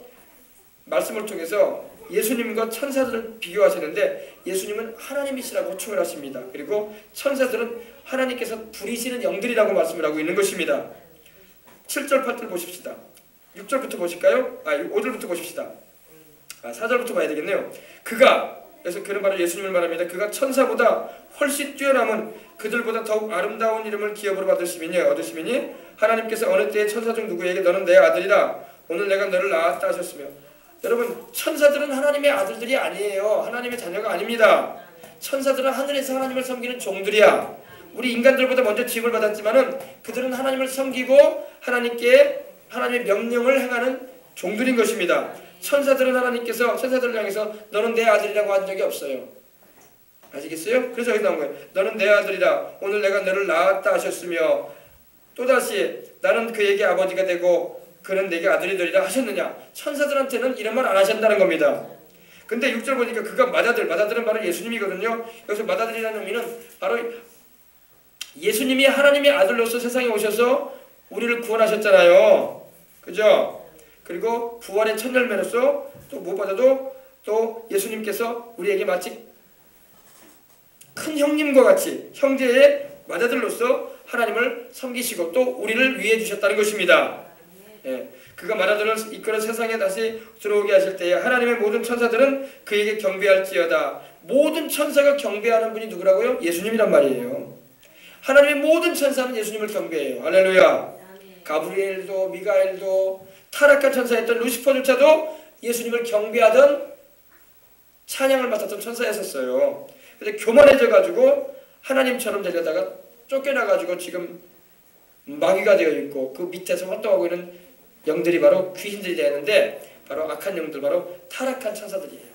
Speaker 1: 말씀을 통해서 예수님과 천사들을 비교하시는데 예수님은 하나님이시라고 호칭을 하십니다. 그리고 천사들은 하나님께서 부리시는 영들이라고 말씀을 하고 있는 것입니다. 7절 8절 보십시다. 6절부터 보실까요? 5절부터 보십시다. 4절부터 봐야 되겠네요. 그래서 그는 바로 예수님을 말합니다. 그가 천사보다 훨씬 뛰어남은 그들보다 더욱 아름다운 이름을 기업으로 얻으시미니 하나님께서 어느 때에 천사 중 누구에게 너는 내 아들이라 오늘 내가 너를 낳았다 하셨으며. 여러분 천사들은 하나님의 아들들이 아니에요. 하나님의 자녀가 아닙니다. 천사들은 하늘에서 하나님을 섬기는 종들이야. 우리 인간들보다 먼저 지음을 받았지만은 그들은 하나님을 섬기고 하나님의 명령을 행하는 종들인 것입니다. 천사들은 하나님께서 천사들을 향해서 너는 내 아들이라고 한 적이 없어요. 아시겠어요? 그래서 여기 나온 거예요. 너는 내 아들이라 오늘 내가 너를 낳았다 하셨으며 또다시 나는 그에게 아버지가 되고 그는 내게 아들이 되리라 하셨느냐. 천사들한테는 이런 말 안 하신다는 겁니다. 근데 6절 보니까 그가 마다들은 바로 예수님이거든요. 여기서 마다들이라는 의미는 바로 예수님이 하나님의 아들로서 세상에 오셔서 우리를 구원하셨잖아요. 그죠? 그리고 부활의 첫 열매로서 또 무엇보다도 또 예수님께서 우리에게 마치 큰 형님과 같이 형제의 맏아들로서 하나님을 섬기시고 또 우리를 위해 주셨다는 것입니다. 예, 그가 맏아들을 이끌어 세상에 다시 들어오게 하실 때에 하나님의 모든 천사들은 그에게 경배할지어다. 모든 천사가 경배하는 분이 누구라고요? 예수님이란 말이에요. 하나님의 모든 천사는 예수님을 경배해요. 할렐루야. 가브리엘도 미가엘도 타락한 천사였던 루시퍼조차도 예수님을 경배하던 찬양을 맡았던 천사였었어요. 근데 교만해져 가지고 하나님처럼 되려다가 쫓겨나가지고 지금 마귀가 되어 있고 그 밑에서 활동하고 있는 영들이 바로 귀신들이 되었는데 바로 악한 영들, 바로 타락한 천사들이에요.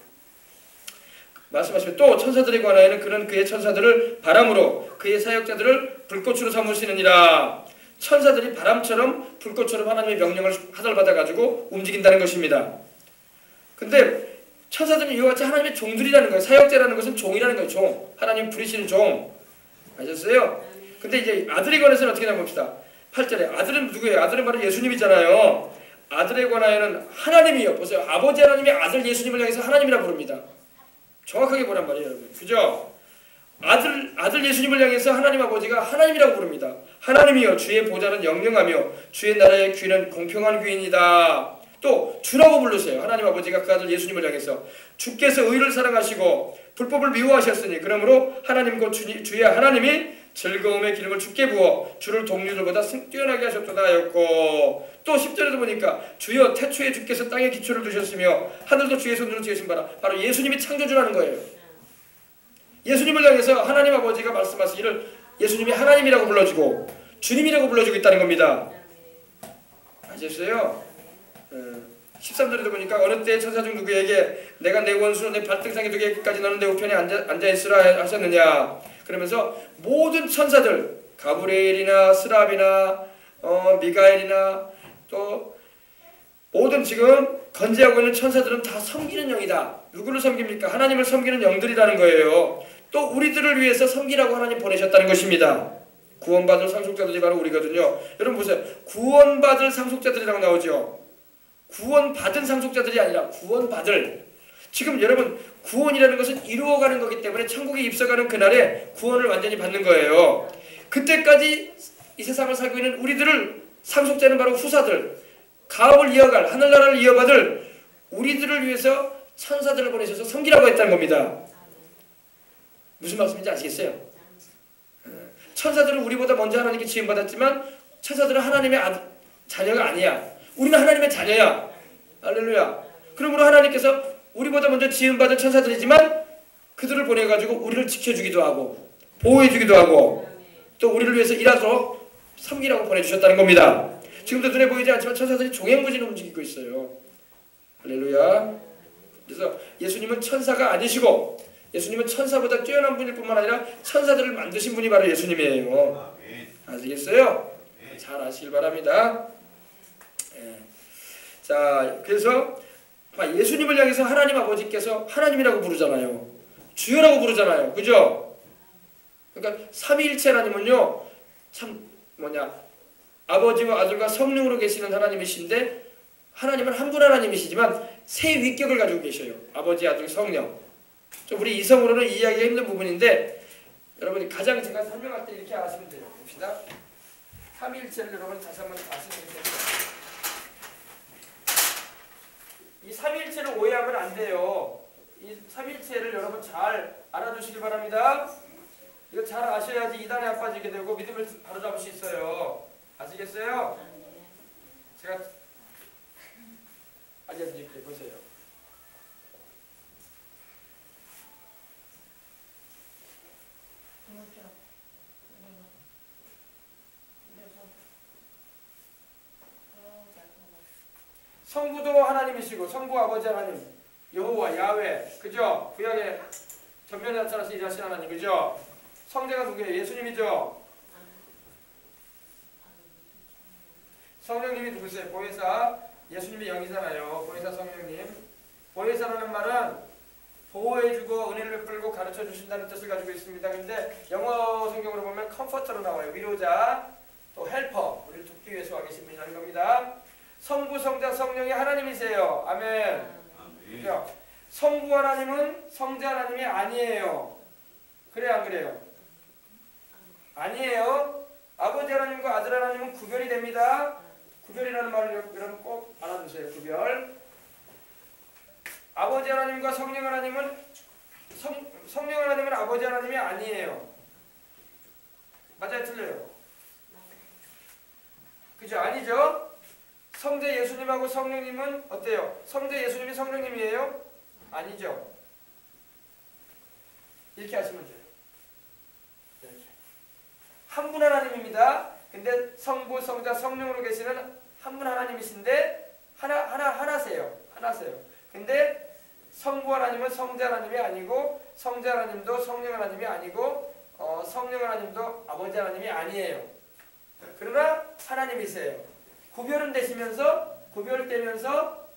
Speaker 1: 말씀하시면 또 천사들에 관하여는 그는 그의 천사들을 바람으로 그의 사역자들을 불꽃으로 삼으시느니라. 천사들이 바람처럼 불꽃처럼 하나님의 명령을 하달받아가지고 움직인다는 것입니다. 근데 천사들은 이와 같이 하나님의 종들이라는 거예요. 사역자라는 것은 종이라는 거예요. 종. 하나님 부리시는 종. 아셨어요? 근데 이제 아들에 관해서는 어떻게 나봅시다. 8절에 아들은 누구예요? 아들은 바로 예수님이잖아요. 아들에 관하여는 하나님이요. 보세요. 아버지 하나님이 아들 예수님을 향해서 하나님이라 부릅니다. 정확하게 보란 말이에요, 여러분. 그죠? 아들 예수님을 향해서 하나님 아버지가 하나님이라고 부릅니다. 하나님이여 주의 보좌는 영영하며 주의 나라의 귀는 공평한 귀인이다. 또 주라고 부르세요. 하나님 아버지가 그 아들 예수님을 향해서 주께서 의를 사랑하시고 불법을 미워하셨으니 그러므로 하나님 곧 주의 하나님이 즐거움의 기름을 주께 부어 주를 동료들보다 뛰어나게 하셨도다 하였고 또 10절에도 보니까 주여 태초에 주께서 땅에 기초를 두셨으며 하늘도 주의 손으로 지으신 바로 예수님이 창조주라는 거예요. 예수님을 향해서 하나님 아버지가 말씀하시기를 예수님이 하나님이라고 불러주고 주님이라고 불러주고 있다는 겁니다. 아셨어요? 13절에도 보니까 어느 때 천사 중 누구에게 내가 내 원수로 내 발등상에 두기까지 너는 내 우편에 앉아있으라 하셨느냐. 그러면서 모든 천사들 가브리엘이나 스랍이나 미가엘이나 또 모든 지금 건재하고 있는 천사들은 다 섬기는 영이다. 누구를 섬깁니까? 하나님을 섬기는 영들이라는 거예요. 또 우리들을 위해서 섬기라고 하나님 보내셨다는 것입니다. 구원받을 상속자들이 바로 우리거든요. 여러분 보세요. 구원받을 상속자들이라고 나오죠. 구원받은 상속자들이 아니라 구원받을. 지금 여러분 구원이라는 것은 이루어가는 거기 때문에 천국에 입성하는 그날에 구원을 완전히 받는 거예요. 그때까지 이 세상을 살고 있는 우리들을 상속자는 바로 후사들, 가업을 이어갈 하늘나라를 이어받을 우리들을 위해서 천사들을 보내셔서 섬기라고 했다는 겁니다. 무슨 말씀인지 아시겠어요? 천사들은 우리보다 먼저 하나님께 지음받았지만 천사들은 하나님의 자녀가 아니야. 우리는 하나님의 자녀야. 할렐루야. 그러므로 하나님께서 우리보다 먼저 지음받은 천사들이지만 그들을 보내가지고 우리를 지켜주기도 하고 보호해주기도 하고 또 우리를 위해서 일하도록 섬기라고 보내주셨다는 겁니다. 지금도 눈에 보이지 않지만 천사들이 종횡무진을 움직이고 있어요. 할렐루야. 그래서 예수님은 천사가 아니시고 예수님은 천사보다 뛰어난 분일 뿐만 아니라 천사들을 만드신 분이 바로 예수님이에요. 아시겠어요? 잘 아시길 바랍니다. 자, 그래서 예수님을 향해서 하나님 아버지께서 하나님이라고 부르잖아요. 주여라고 부르잖아요. 그죠? 그러니까 삼위일체 하나님은요, 참 아버지와 아들과 성령으로 계시는 하나님이신데 하나님은 한 분 하나님이시지만 세 위격을 가지고 계셔요. 아버지, 아들, 성령. 좀 우리 이성으로는 이해하기가 힘든 부분인데 여러분이 가장 제가 설명할 때 이렇게 아시면 돼요. 봅시다. 삼위일체를 여러분 다시 한번 아시면 됩니다. 이 삼위일체를 오해하면 안 돼요. 이 삼위일체를 여러분 잘 알아두시기 바랍니다. 이거 잘 아셔야지 이단에 안 빠지게 되고 믿음을 바로잡을 수 있어요. 아시겠어요? 제가 알려드릴게요. 보세요. 성부도 하나님이시고 성부 아버지 하나님 여호와 야훼 그죠? 구약의 전면에 나타나서 일하신 하나님 그죠? 성자가 누구예요? 예수님이죠? 성령님이 누구세요? 보혜사 예수님이 영이잖아요. 보혜사 성령님. 보혜사라는 말은 보호해주고 은혜를 베풀고 가르쳐주신다는 뜻을 가지고 있습니다. 근데 영어 성경으로 보면 컴포터로 나와요. 위로자 또 헬퍼 우리를 돕기 위해서 와 계신 분이라는 겁니다. 성부, 성자, 성령이 하나님이세요. 아멘. 그죠? 성부 하나님은 성자 하나님이 아니에요. 그래요, 안 그래요? 아니에요. 아버지 하나님과 아들 하나님은 구별이 됩니다. 구별이라는 말을 여러분 꼭 알아두세요. 구별. 아버지 하나님과 성령 하나님은 성령 하나님은 아버지 하나님이 아니에요. 맞아요, 틀려요? 그죠? 아니죠? 성자 예수님하고 성령님은 어때요? 성자 예수님이 성령님이에요? 아니죠. 이렇게 하시면 돼요. 한 분 하나님입니다. 근데 성부, 성자, 성령으로 계시는 한 분 하나님이신데 하나세요. 근데 성부 하나님은 성자 하나님이 아니고 성자 하나님도 성령 하나님이 아니고 성령 하나님도 아버지 하나님이 아니에요. 그러나 하나님이세요. 구별되면서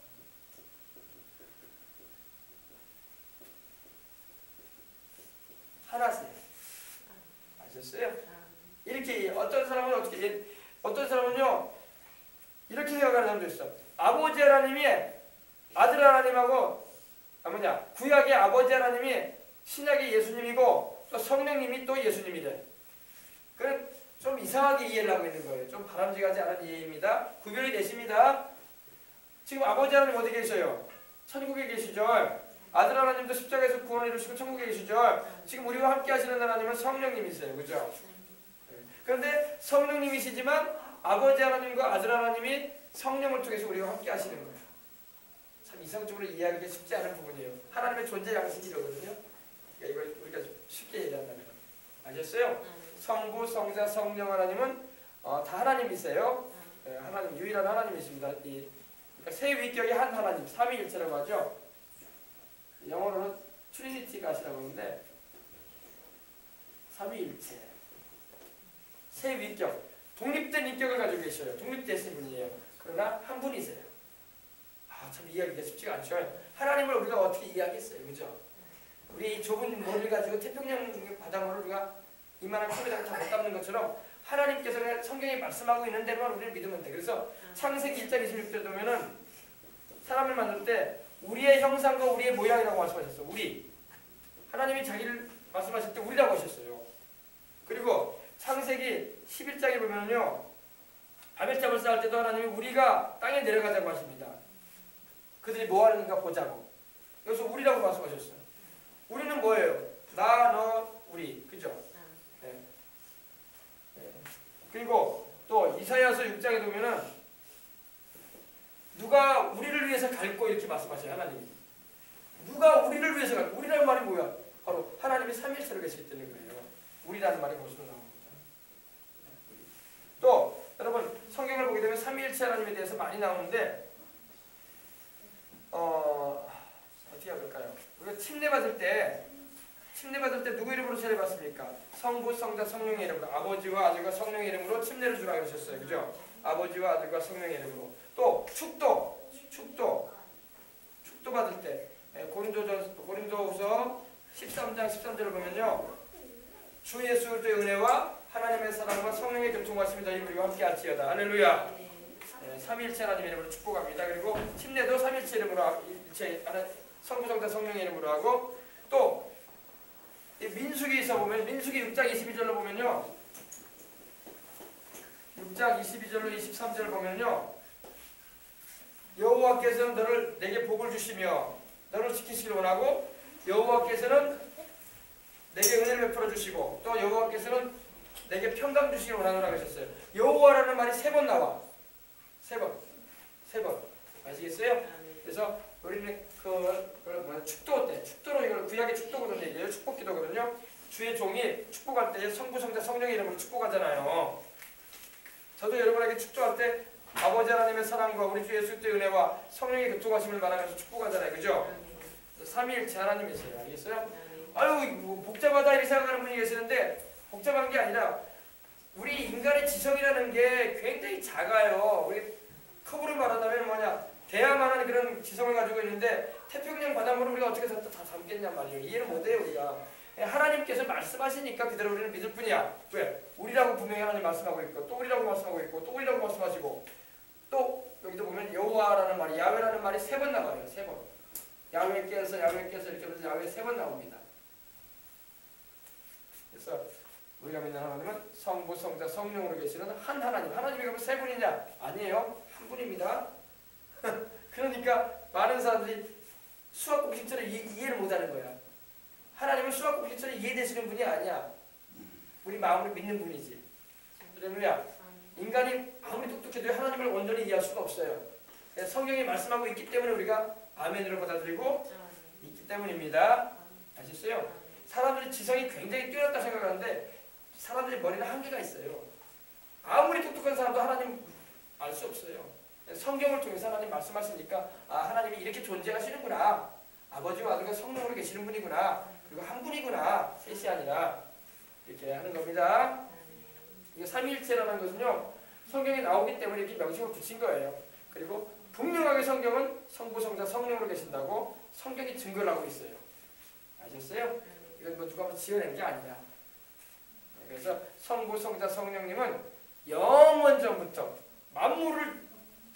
Speaker 1: 하나세요. 아셨어요? 이렇게 어떤 사람은요 이렇게 생각하는 사람도 있어. 아버지 하나님이 아들 하나님하고 구약의 아버지 하나님이 신약의 예수님이고 또 성령님이 또 예수님이래. 그래 좀 이상하게 이해를 하고 있는 거예요. 좀 바람직하지 않은 이해입니다. 구별이 되십니다. 지금 아버지 하나님 어디 계셔요? 천국에 계시죠. 아들 하나님도 십자가에서 구원을 이루시고 천국에 계시죠. 지금 우리와 함께 하시는 하나님은 성령님이세요. 그죠? 그런데 성령님이시지만 아버지 하나님과 아들 하나님이 성령을 통해서 우리와 함께 하시는 거예요. 참 이성적으로 이해하기가 쉽지 않은 부분이에요. 하나님의 존재 양식이 이거거든요. 그러니까 이걸 우리가 쉽게 얘기한다는 거예요. 아셨어요? 성부, 성자, 성령 하나님은 다 하나님이세요. 하나님 유일한 하나님이십니다. 그러니까 세 위격의 한 하나님, 삼위일체라고 하죠. 영어로는 트리니티 갓이라고 하는데 삼위일체, 세 위격, 독립된 인격을 가지고 계셔요. 독립되신 분이에요. 그러나 한 분이세요. 참 이해하기가 쉽지가 않죠. 하나님을 우리가 어떻게 이해하겠어요, 그죠? 우리 좁은 머리를 가지고 태평양 바닷물을 우리가 이만한 컵에다가 다 못 담는 것처럼 하나님께서 그냥 성경에 말씀하고 있는 대로만 우리를 믿으면 돼. 그래서 창세기 1장 26절에 보면은 사람을 만들 때 우리의 형상과 우리의 모양이라고 말씀하셨어. 우리. 하나님이 자기를 말씀하실 때 우리라고 하셨어요. 그리고 창세기 11장에 보면요, 바벨탑을 쌓을 때도 하나님이 우리가 땅에 내려가자고 하십니다. 그들이 뭐 하는가 보자고. 여기서 우리라고 말씀하셨어요. 우리는 뭐예요? 나, 너, 우리. 그죠? 네. 네. 그리고 또 이사야서 6장에 보면은 누가 우리를 위해서 갈고 이렇게 말씀하셔요. 하나님이. 누가 우리를 위해서 갈고. 우리라는 말이 뭐야? 바로 하나님이 삼위일체로 계시기 때문에 그래요. 우리라는 말이 거기서 나옵니다. 또 여러분 성경을 보게 되면 삼위일체 하나님에 대해서 많이 나오는데 어떻게 해볼까요? 우리가 침례받을 때 누구 이름으로 세례받습니까? 성부, 성자, 성령의 이름으로. 아버지와 아들과 성령의 이름으로 침례를 주라 그러셨어요. 그죠? 아버지와 아들과 성령의 이름으로. 또 축도 받을 때 고린도후서 13장 13절을 보면요, 주 예수 그리스도의 은혜와 하나님의 사랑과 성령의 교통하심이 너희 우리와 함께 할지어다. 할렐루야. 네, 삼위일체 하나님 이름으로 축복합니다. 그리고 침례도 삼위일체 이름으로 성부, 성자, 성령의 이름으로 하고, 또 민수기에서 보면 민수기 6장 22절로 보면요, 6장 22절로 23절을 보면요, 여호와께서는 너를 내게 복을 주시며 너를 지키시기를 원하고, 여호와께서는 내게 은혜를 베풀어 주시고, 또 여호와께서는 내게 평강 주시기를 원하노라 하셨어요. 여호와라는 말이 3번 나와. 3번. 아시겠어요? 그래서 우리는 축도 때, 축도로 이걸 구약의 축도거든요. 이게 축복기도거든요. 주의 종이 축복할 때 성부, 성자, 성령의 이름으로 축복하잖아요. 저도 여러분에게 축도할 때 아버지 하나님의 사랑과 우리 주 예수 그리스도의 은혜와 성령의 교통하심을 말하면서 축복하잖아요. 그죠? 삼위일체 하나님이세요. 알겠어요? 아유, 뭐 복잡하다 이렇게 생각하는 분이 계시는데 복잡한 게 아니라 우리 인간의 지성이라는 게 굉장히 작아요. 우리 컵으로 말하자면 뭐냐, 대야만한 그런 지성을 가지고 있는데 태평양 바닷물을 우리가 어떻게 다 담겠냔 말이에요. 이해를 못해요 우리가. 하나님께서 말씀하시니까 그대로 우리는 믿을 뿐이야. 왜? 우리라고 분명히 하나님 말씀하고 있고, 또 우리라고 말씀하고 있고, 또 우리라고 말씀하시고, 또 여기도 보면 여호와라는 말이, 야훼라는 말이 3번 나와요. 3번. 야훼께서 이렇게 하면서 야훼 3번 나옵니다. 그래서 우리가 믿는 하나님은 성부, 성자, 성령으로 계시는 한 하나님. 하나님이 그러면 3분이냐? 아니에요. 한 분입니다. 그러니까 많은 사람들이 수학 공식처럼 이해를 못하는 거야. 하나님은 수학 공식처럼 이해되시는 분이 아니야. 우리 마음으로 믿는 분이지. 할렐루야. 인간이 아무리 똑똑해도 하나님을 온전히 이해할 수가 없어요. 성경이 말씀하고 있기 때문에 우리가 아멘으로 받아들이고 있기 때문입니다. 아셨어요? 사람들이 지성이 굉장히 뛰어났다 생각하는데 사람들이 머리는 한계가 있어요. 아무리 똑똑한 사람도 하나님 알 수 없어요. 성경을 통해서 하나님 말씀하시니까 하나님이 이렇게 존재하시는구나. 아버지와 아들과 성령으로 계시는 분이구나. 그리고 한 분이구나. 셋이 아니라 이렇게 하는 겁니다. 이게 삼위일체라는 것은요, 성경에 나오기 때문에 이렇게 명칭을 붙인 거예요. 그리고 분명하게 성경은 성부, 성자, 성령으로 계신다고 성경이 증거를 하고 있어요. 아셨어요? 이건 뭐 누가 지어낸 게 아니야. 그래서 성부, 성자, 성령님은 영원 전부터, 만물을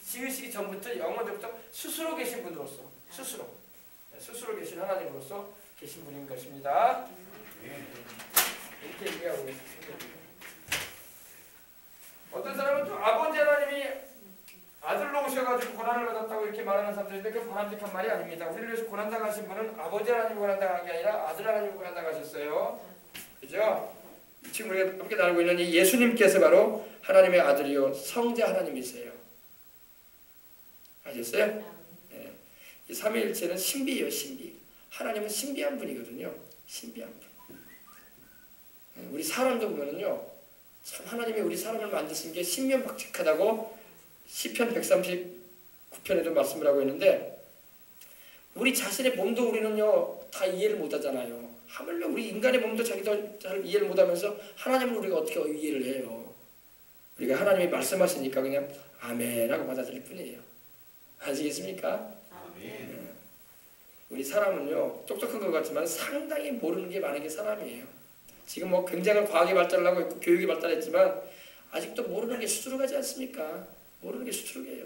Speaker 1: 지으시기 전부터 영원 전부터 스스로 계신 분으로서, 스스로 계신 하나님으로서 계신 분인 것입니다. 이렇게 얘기하고 있습니다. 어떤 사람은 또 아버지 하나님이 아들로 오셔가지고 고난을 받았다고 이렇게 말하는 사람들인데 그 바람직한 말이 아닙니다. 우리를 위해서 고난당하신 분은 아버지 하나님이 고난당한 게 아니라 아들 하나님이 고난당하셨어요. 그죠? 지금 우리가 함께 나누고 있는 이 예수님께서 바로 하나님의 아들이요 성자 하나님이세요. 아셨어요? 네. 이 삼위일체는 신비예요. 신비. 하나님은 신비한 분이거든요. 신비한 분. 네. 우리 사람도 보면은요, 참 하나님이 우리 사람을 만드신 게 신명박직하다고 시편 139편에도 말씀을 하고 있는데, 우리 자신의 몸도 우리는요 다 이해를 못하잖아요. 하물며 우리 인간의 몸도 자기도 잘 이해를 못하면서 하나님을 우리가 어떻게 이해를 해요. 우리가 하나님이 말씀하시니까 그냥 아멘하고 받아들일 뿐이에요. 아시겠습니까? 아멘. 우리 사람은요 똑똑한 것 같지만 상당히 모르는 게 많은 게 사람이에요. 지금 뭐 굉장한 과학이 발달을 하고 있고 교육이 발달했지만 아직도 모르는 게 수두룩하지 않습니까? 모르는 게 수두룩해요.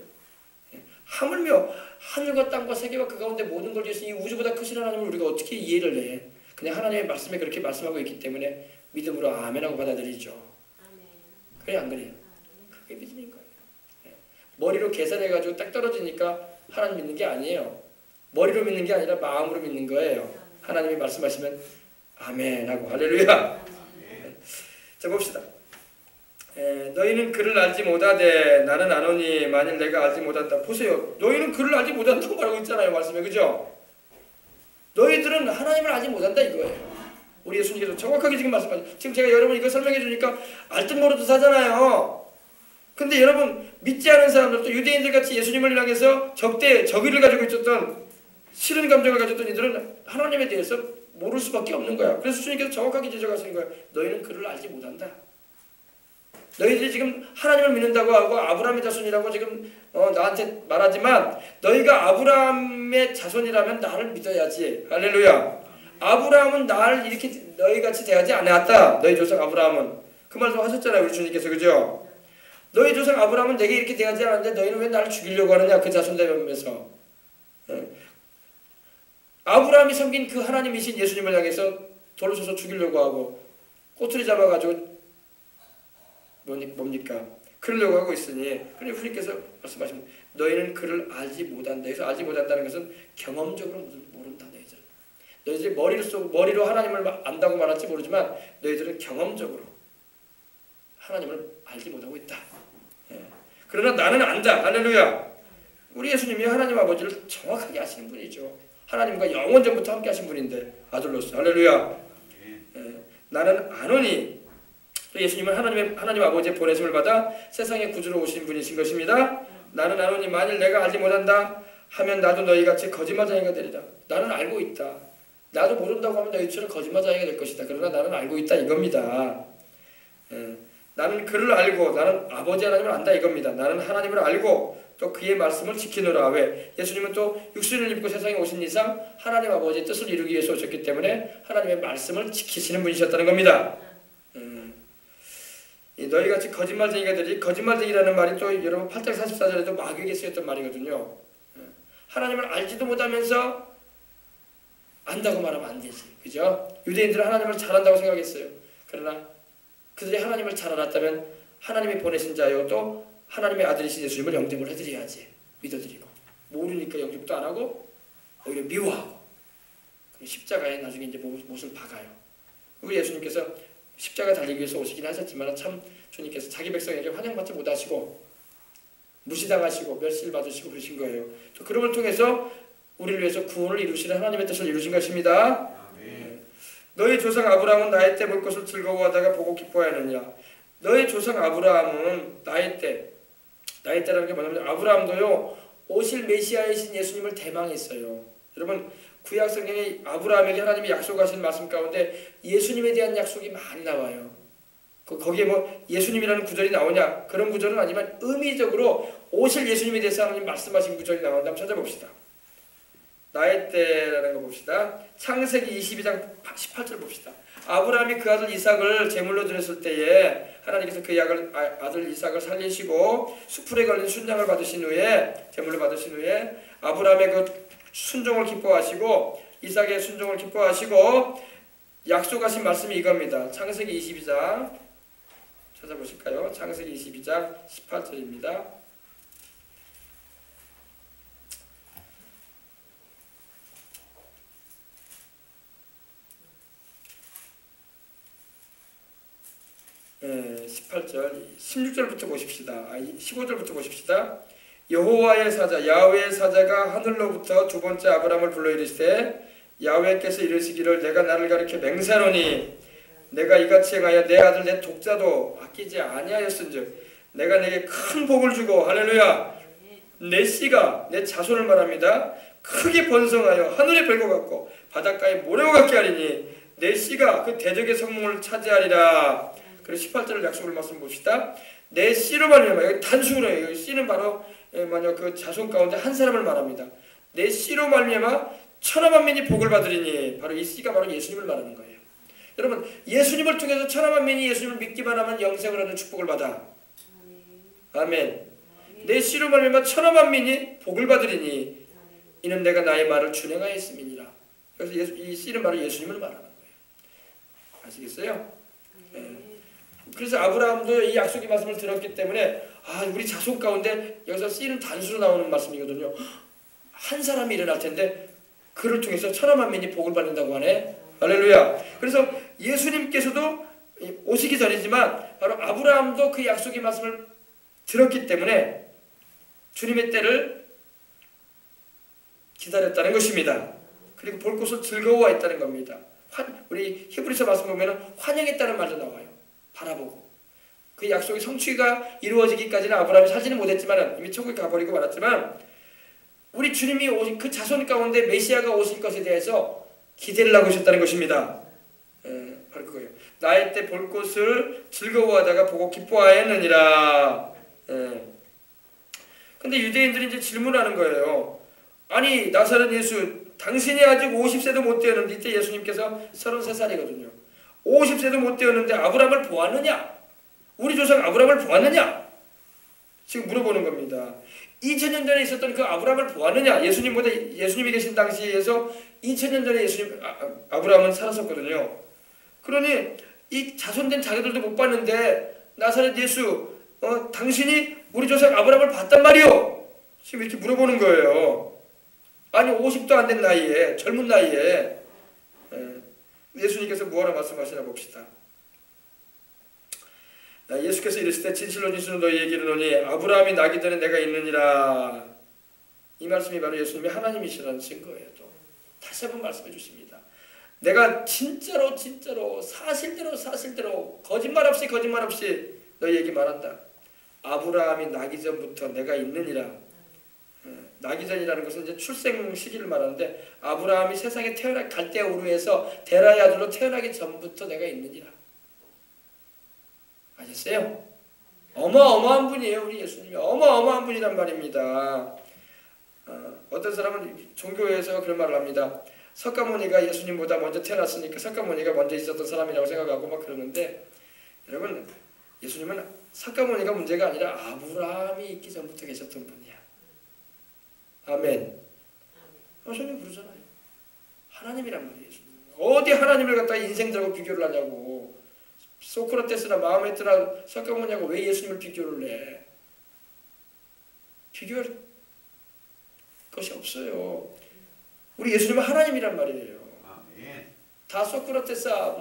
Speaker 1: 하물며 하늘과 땅과 세계와 그 가운데 모든 걸 지으신 이 우주보다 크신 하나님을 우리가 어떻게 이해를 해? 그냥 하나님의 말씀에 그렇게 말씀하고 있기 때문에 믿음으로 아멘하고 받아들이죠. 그래 안 그래요? 그게 믿음인 거예요. 머리로 계산해가지고 딱 떨어지니까 하나님 믿는 게 아니에요. 머리로 믿는 게 아니라 마음으로 믿는 거예요. 하나님이 말씀하시면 아멘하고 할렐루야. 자 봅시다. 너희는 그를 알지 못하되 나는 아노니 만일 내가 알지 못한다. 보세요. 너희는 그를 알지 못한다고 말하고 있잖아요. 말씀에. 그죠? 너희들은 하나님을 알지 못한다 이거예요. 우리 예수님께서 정확하게 지금 말씀하죠. 지금 제가 여러분 이거 설명해 주니까 알듯 모르듯 하잖아요. 근데 여러분 믿지 않은 사람들 또 유대인들 같이 예수님을 향해서 적의를 가지고 있었던 싫은 감정을 가졌던 이들은 하나님에 대해서 모를 수밖에 없는 거야. 그래서 주님께서 정확하게 지적하시는 거예요. 너희는 그를 알지 못한다. 너희들이 지금 하나님을 믿는다고 하고 아브라함의 자손이라고 지금 나한테 말하지만 너희가 아브라함의 자손이라면 나를 믿어야지. 할렐루야. 아브라함은 나를 이렇게 너희같이 대하지 않았다. 너희 조상 아브라함은. 그 말도 하셨잖아요. 우리 주님께서. 그죠? 너희 조상 아브라함은 내게 이렇게 대하지 않았는데 너희는 왜 나를 죽이려고 하느냐. 그 자손 대면서. 아브라함이 섬긴 그 하나님이신 예수님을 향해서 돌을 쏘서 죽이려고 하고 꼬투리 잡아가지고 뭡니까? 그러려고 하고 있으니 그러니 주님께서 말씀하시면 너희는 그를 알지 못한다. 그래서 알지 못한다는 것은 경험적으로 모른다. 너희들이 머리로 하나님을 안다고 말할지 모르지만 너희들은 경험적으로 하나님을 알지 못하고 있다. 그러나 나는 안다. 할렐루야. 우리 예수님이 하나님 아버지를 정확하게 아시는 분이죠. 하나님과 영원 전부터 함께 하신 분인데 아들로서. 할렐루야. 나는 아노니 또 예수님은 하나님 아버지의 보내심을 받아 세상의 구주로 오신 분이신 것입니다. 나는 아노니 만일 내가 알지 못한다 하면 나도 너희같이 거짓말쟁이가 되리라. 나는 알고 있다. 나도 모른다고 하면 너희처럼 거짓말쟁이가 될 것이다. 그러나 나는 알고 있다 이겁니다. 나는 그를 알고 나는 아버지 하나님을 안다 이겁니다. 나는 하나님을 알고 또 그의 말씀을 지키노라. 왜? 예수님은 또 육신을 입고 세상에 오신 이상 하나님 아버지의 뜻을 이루기 위해서 오셨기 때문에 하나님의 말씀을 지키시는 분이셨다는 겁니다. 너희같이 거짓말쟁이가 되리. 거짓말쟁이라는 말이 또 여러분 8장 44절에도 마귀에게 쓰였던 말이거든요. 하나님을 알지도 못하면서 안다고 말하면 안 되지. 그죠? 유대인들은 하나님을 잘 안다고 생각했어요. 그러나 그들이 하나님을 잘 알았다면 하나님이 보내신 자요 또 하나님의 아들이신 예수님을 영접을 해드려야지. 믿어드리고. 모르니까 영접도 안 하고 오히려 미워하고 십자가에 나중에 이제 못을 박아요. 우리 예수님께서 십자가 달리기 위해서 오시긴 하셨지만 참 주님께서 자기 백성에게 환영받지 못하시고 무시당하시고 멸시를 받으시고 그러신 거예요. 또 그런 걸 통해서 우리를 위해서 구원을 이루시는 하나님의 뜻을 이루신 것입니다. 너희 조상 아브라함은 나이 때 볼 것을 즐거워하다가 보고 기뻐하느냐. 너희 조상 아브라함은 나이 때라는 게 뭐냐면 아브라함도요 오실 메시아이신 예수님을 대망했어요. 여러분 구약 성경에 아브라함에게 하나님이 약속하신 말씀 가운데 예수님에 대한 약속이 많이 나와요. 거기에 뭐 예수님이라는 구절이 나오냐 그런 구절은 아니지만 의미적으로 오실 예수님에 대해서 하나님 말씀하신 구절이 나온다면 찾아봅시다. 나의 때라는 거 봅시다. 창세기 22장 18절 봅시다. 아브라함이 그 아들 이삭을 제물로 드렸을 때에 하나님께서 그 아들 이삭을 살리시고 수풀에 걸린 순양을 받으신 후에 제물로 받으신 후에 아브라함의 그 순종을 기뻐하시고 이삭의 순종을 기뻐하시고 약속하신 말씀이 이겁니다. 창세기 22장 찾아보실까요? 창세기 22장 18절입니다. 네, 18절 16절부터 보십시다. 15절부터 보십시다. 여호와의 사자 야훼의 사자가 하늘로부터 두 번째 아브라함을 불러 이르시되 야훼께서 이르시기를 내가 나를 가리켜 맹세하노니 내가 이같이 행하여 내 아들 내 독자도 아끼지 아니하였은즉 내가 내게 큰 복을 주고 할렐루야 내 씨가 내 자손을 말합니다. 크게 번성하여 하늘의 별과 같고 바닷가의 모래와 같게 하리니 내 씨가 그 대적의 성문을 차지하리라. 그리고 18절을 약속을 말씀 봅시다. 내 씨로 말미암아 여기 단수로 해요. 여기 씨는 바로 만약 그 자손 가운데 한 사람을 말합니다. 내 씨로 말미암아 천하 만민이 복을 받으리니 바로 이 씨가 바로 예수님을 말하는 거예요. 여러분 예수님을 통해서 천하 만민이 예수님을 믿기만 하면 영생을 얻는 축복을 받아. 아멘. 내 씨로 말미암아 천하 만민이 복을 받으리니 이는 내가 나의 말을 준행하였음이니라. 그래서 이 씨는 바로 예수님을 말하는 거예요. 아시겠어요? 네. 그래서 아브라함도 이 약속의 말씀을 들었기 때문에 우리 자손 가운데 여기서 씨는 단수로 나오는 말씀이거든요. 한 사람이 일어날 텐데 그를 통해서 천하 만민이 복을 받는다고 하네. 할렐루야. 그래서 예수님께서도 오시기 전이지만 바로 아브라함도 그 약속의 말씀을 들었기 때문에 주님의 때를 기다렸다는 것입니다. 그리고 볼 것을 즐거워했다는 겁니다. 우리 히브리서 말씀 보면 환영했다는 말도 나와요. 바라보고 그 약속의 성취가 이루어지기까지는 아브라함이 살지는 못했지만 이미 천국에 가버리고 말았지만 우리 주님이 오신 그 자손 가운데 메시아가 오실 것에 대해서 기대를 하고 있었다는 것입니다. 바로 그거예요. 나의 때 볼 것을 즐거워하다가 보고 기뻐하였느니라. 근데 유대인들이 이제 질문하는 거예요. 아니 나사렛 예수 당신이 아직 50세도 못 되었는데 이때 예수님께서 33살이거든요. 50세도 못 되었는데 아브라함을 보았느냐? 우리 조상 아브라함을 보았느냐? 지금 물어보는 겁니다. 2000년 전에 있었던 그 아브라함을 보았느냐? 예수님이 계신 당시에서 2000년 전에 아브라함은 살았었거든요. 그러니 이 자손된 자기들도 못 봤는데 나사렛 예수 당신이 우리 조상 아브라함을 봤단 말이오? 지금 이렇게 물어보는 거예요. 아니 50도 안 된 나이에 젊은 나이에 예수님께서 뭐하러 말씀하시나 봅시다. 예수께서 이르실 때 진실로 진실로 너희에게 이르노니 아브라함이 나기 전에 내가 있느니라. 이 말씀이 바로 예수님이 하나님이시라는 증거예요. 또 다시 한번 말씀해 주십니다. 내가 진짜로 사실대로 거짓말 없이 너희에게 말한다. 아브라함이 나기 전부터 내가 있느니라. 나기 전이라는 것은 이제 출생 시기를 말하는데 아브라함이 세상에 갈대아 우르에서 데라의 아들로 태어나기 전부터 내가 있느니라. 아셨어요? 어마어마한 분이에요. 우리 예수님이 어마어마한 분이란 말입니다. 어떤 사람은 종교에서 그런 말을 합니다. 석가모니가 예수님보다 먼저 태어났으니까 석가모니가 먼저 있었던 사람이라고 생각하고 막 그러는데 여러분 예수님은 석가모니가 문제가 아니라 아브라함이 있기 전부터 계셨던 분이야. 아멘. 예수님 그러잖아요. 하나님이란 말이에요. 예수님. 어디 하나님을 갖다가 인생들하고 비교를 하냐고. 소크라테스나 마호메트나 석가모니하고 왜 예수님을 비교를 해? 비교할 것이 없어요. 우리 예수님은 하나님이란 말이에요. 아멘. 다 소크라테스야,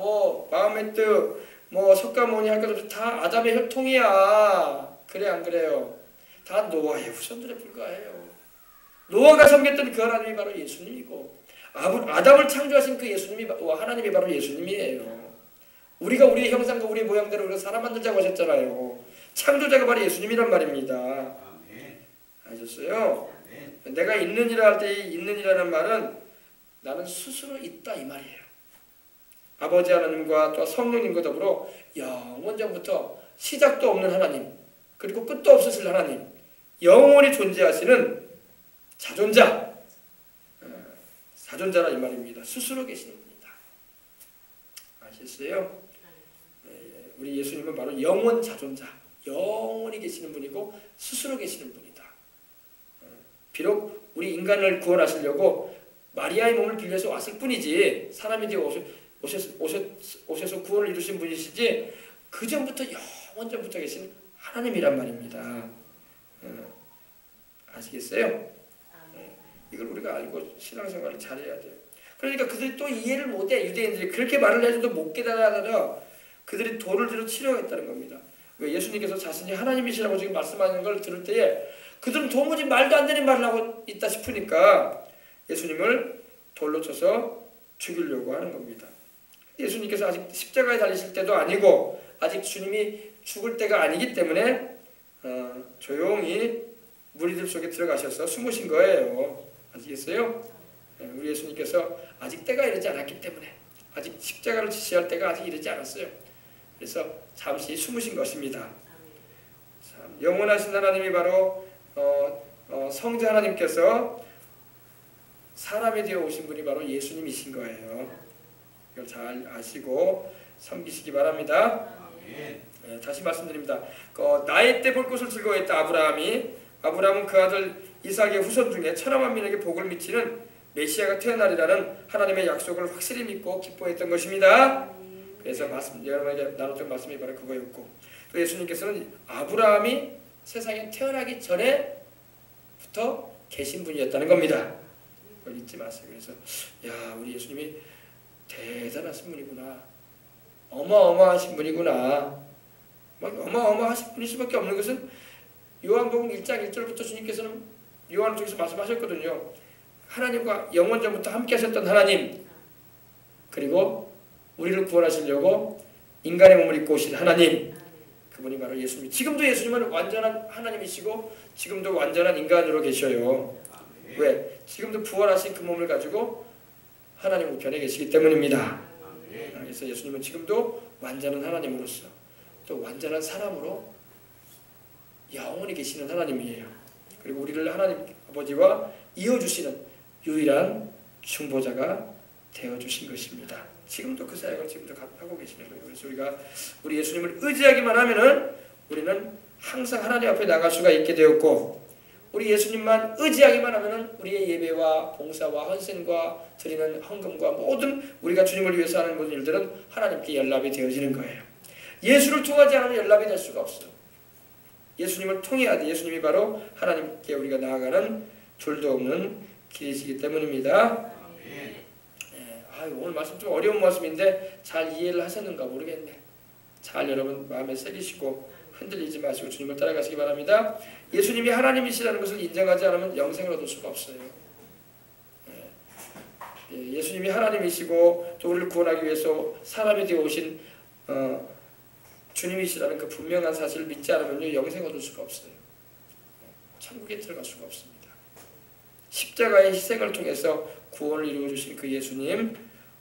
Speaker 1: 마호메트, 석가모니 할 것 없이 다 아담의 혈통이야. 그래 안 그래요? 다 노아의 후손들에 불과해요. 노아가 섬겼던 그 하나님이 바로 예수님이고 아담을 창조하신 그 하나님이 바로 예수님이에요. 우리가 우리의 형상과 우리의 모양대로 우리가 사람 만들자고 하셨잖아요. 창조자가 바로 예수님이란 말입니다. 아멘. 아셨어요? 아멘. 내가 있느니라 할 때 있느니라는 말은 나는 스스로 있다 이 말이에요. 아버지 하나님과 또 성령님과 더불어 영원전부터 시작도 없는 하나님 그리고 끝도 없으실 하나님 영원히 존재하시는 자존자라 이 말입니다. 스스로 계시는 분이다. 아셨어요? 우리 예수님은 바로 영원 자존자, 영원히 계시는 분이고 스스로 계시는 분이다. 비록 우리 인간을 구원하시려고 마리아의 몸을 빌려서 왔을 뿐이지 사람이 되어 오셔서 구원을 이루신 분이시지 그 전부터 영원전부터 계신 하나님이란 말입니다. 아시겠어요? 이걸 우리가 알고 신앙생활을 잘해야 돼요. 그러니까 그들이 또 이해를 못해. 유대인들이 그렇게 말을 해줘도 못 깨달아서 그들이 돌을 들여 치려했다는 겁니다. 왜 예수님께서 자신이 하나님이시라고 지금 말씀하는 걸 들을 때에 그들은 도무지 말도 안 되는 말을 하고 있다 싶으니까 예수님을 돌로 쳐서 죽이려고 하는 겁니다. 예수님께서 아직 십자가에 달리실 때도 아니고 아직 주님이 죽을 때가 아니기 때문에 조용히 무리들 속에 들어가셔서 숨으신 거예요. 아시겠어요? 우리 예수님께서 아직 때가 이르지 않았기 때문에 아직 십자가를 지시할 때가 아직 이르지 않았어요. 그래서 잠시 숨으신 것입니다. 참, 영원하신 하나님이 바로 성자 하나님께서 사람이 되어 오신 분이 바로 예수님이신 거예요. 이걸 잘 아시고 섬기시기 바랍니다. 다시 말씀드립니다. 나이 때 볼 것을 즐거워했다. 아브라함은 그 아들 이삭의 후손 중에 천하만 민에게 복을 미치는 메시아가 태어나리라는 하나님의 약속을 확실히 믿고 기뻐했던 것입니다. 그래서 여러분에게 나눴던 말씀이 바로 그거였고, 또 예수님께서는 아브라함이 세상에 태어나기 전에부터 계신 분이었다는 겁니다. 그걸 잊지 마세요. 그래서 우리 예수님이 대단하신 분이구나, 어마어마하신 분이구나, 어마어마하신 분일 수밖에 없는 것은 요한복음 1장 1절부터 주님께서는 요한을 통해서 말씀하셨거든요. 하나님과 영원전부터 함께 하셨던 하나님, 그리고 우리를 구원하시려고 인간의 몸을 입고 오신 하나님, 그분이 바로 예수님. 지금도 예수님은 완전한 하나님이시고 지금도 완전한 인간으로 계셔요. 왜? 지금도 부활하신 그 몸을 가지고 하나님 우편에 계시기 때문입니다. 그래서 예수님은 지금도 완전한 하나님으로서 또 완전한 사람으로 영원히 계시는 하나님이에요. 그리고 우리를 하나님 아버지와 이어주시는 유일한 중보자가 되어주신 것입니다. 지금도 그 사역을 지금도 하고 계시는 거예요. 그래서 우리 예수님을 의지하기만 하면은 우리는 항상 하나님 앞에 나갈 수가 있게 되었고, 우리 예수님만 의지하기만 하면은 우리의 예배와 봉사와 헌신과 드리는 헌금과 모든 우리가 주님을 위해서 하는 모든 일들은 하나님께 연락이 되어지는 거예요. 예수를 통하지 않으면 연락이 될 수가 없어요. 예수님을 통해야 돼. 예수님이 바로 하나님께 우리가 나아가는 둘도 없는 길이시기 때문입니다. 오늘 말씀 좀 어려운 말씀인데 잘 이해를 하셨는가 모르겠네. 잘 여러분 마음에 새기시고 흔들리지 마시고 주님을 따라가시기 바랍니다. 예수님이 하나님이시라는 것을 인정하지 않으면 영생을 얻을 수가 없어요. 예수님이 하나님이시고 또 우리를 구원하기 위해서 사람이 되어 오신 주님이시라는 그 분명한 사실을 믿지 않으면 영생 얻을 수가 없어요. 천국에 들어갈 수가 없습니다. 십자가의 희생을 통해서 구원을 이루어주신 그 예수님,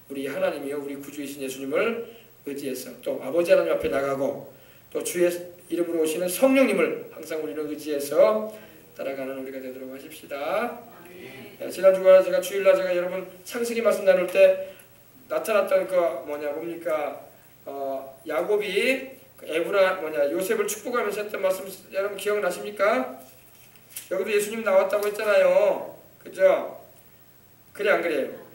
Speaker 1: 우리 하나님이요 우리 구주이신 예수님을 의지해서 또 아버지 하나님 앞에 나가고 또 주의 이름으로 오시는 성령님을 항상 우리는 의지해서 따라가는 우리가 되도록 하십시다. 지난주가 제가 주일날 제가 여러분 창세기 말씀 나눌 때 나타났던 뭡니까 야곱이 요셉을 축복하면서 했던 말씀 여러분 기억나십니까? 여기도 예수님 나왔다고 했잖아요. 그죠? 그래 안 그래요?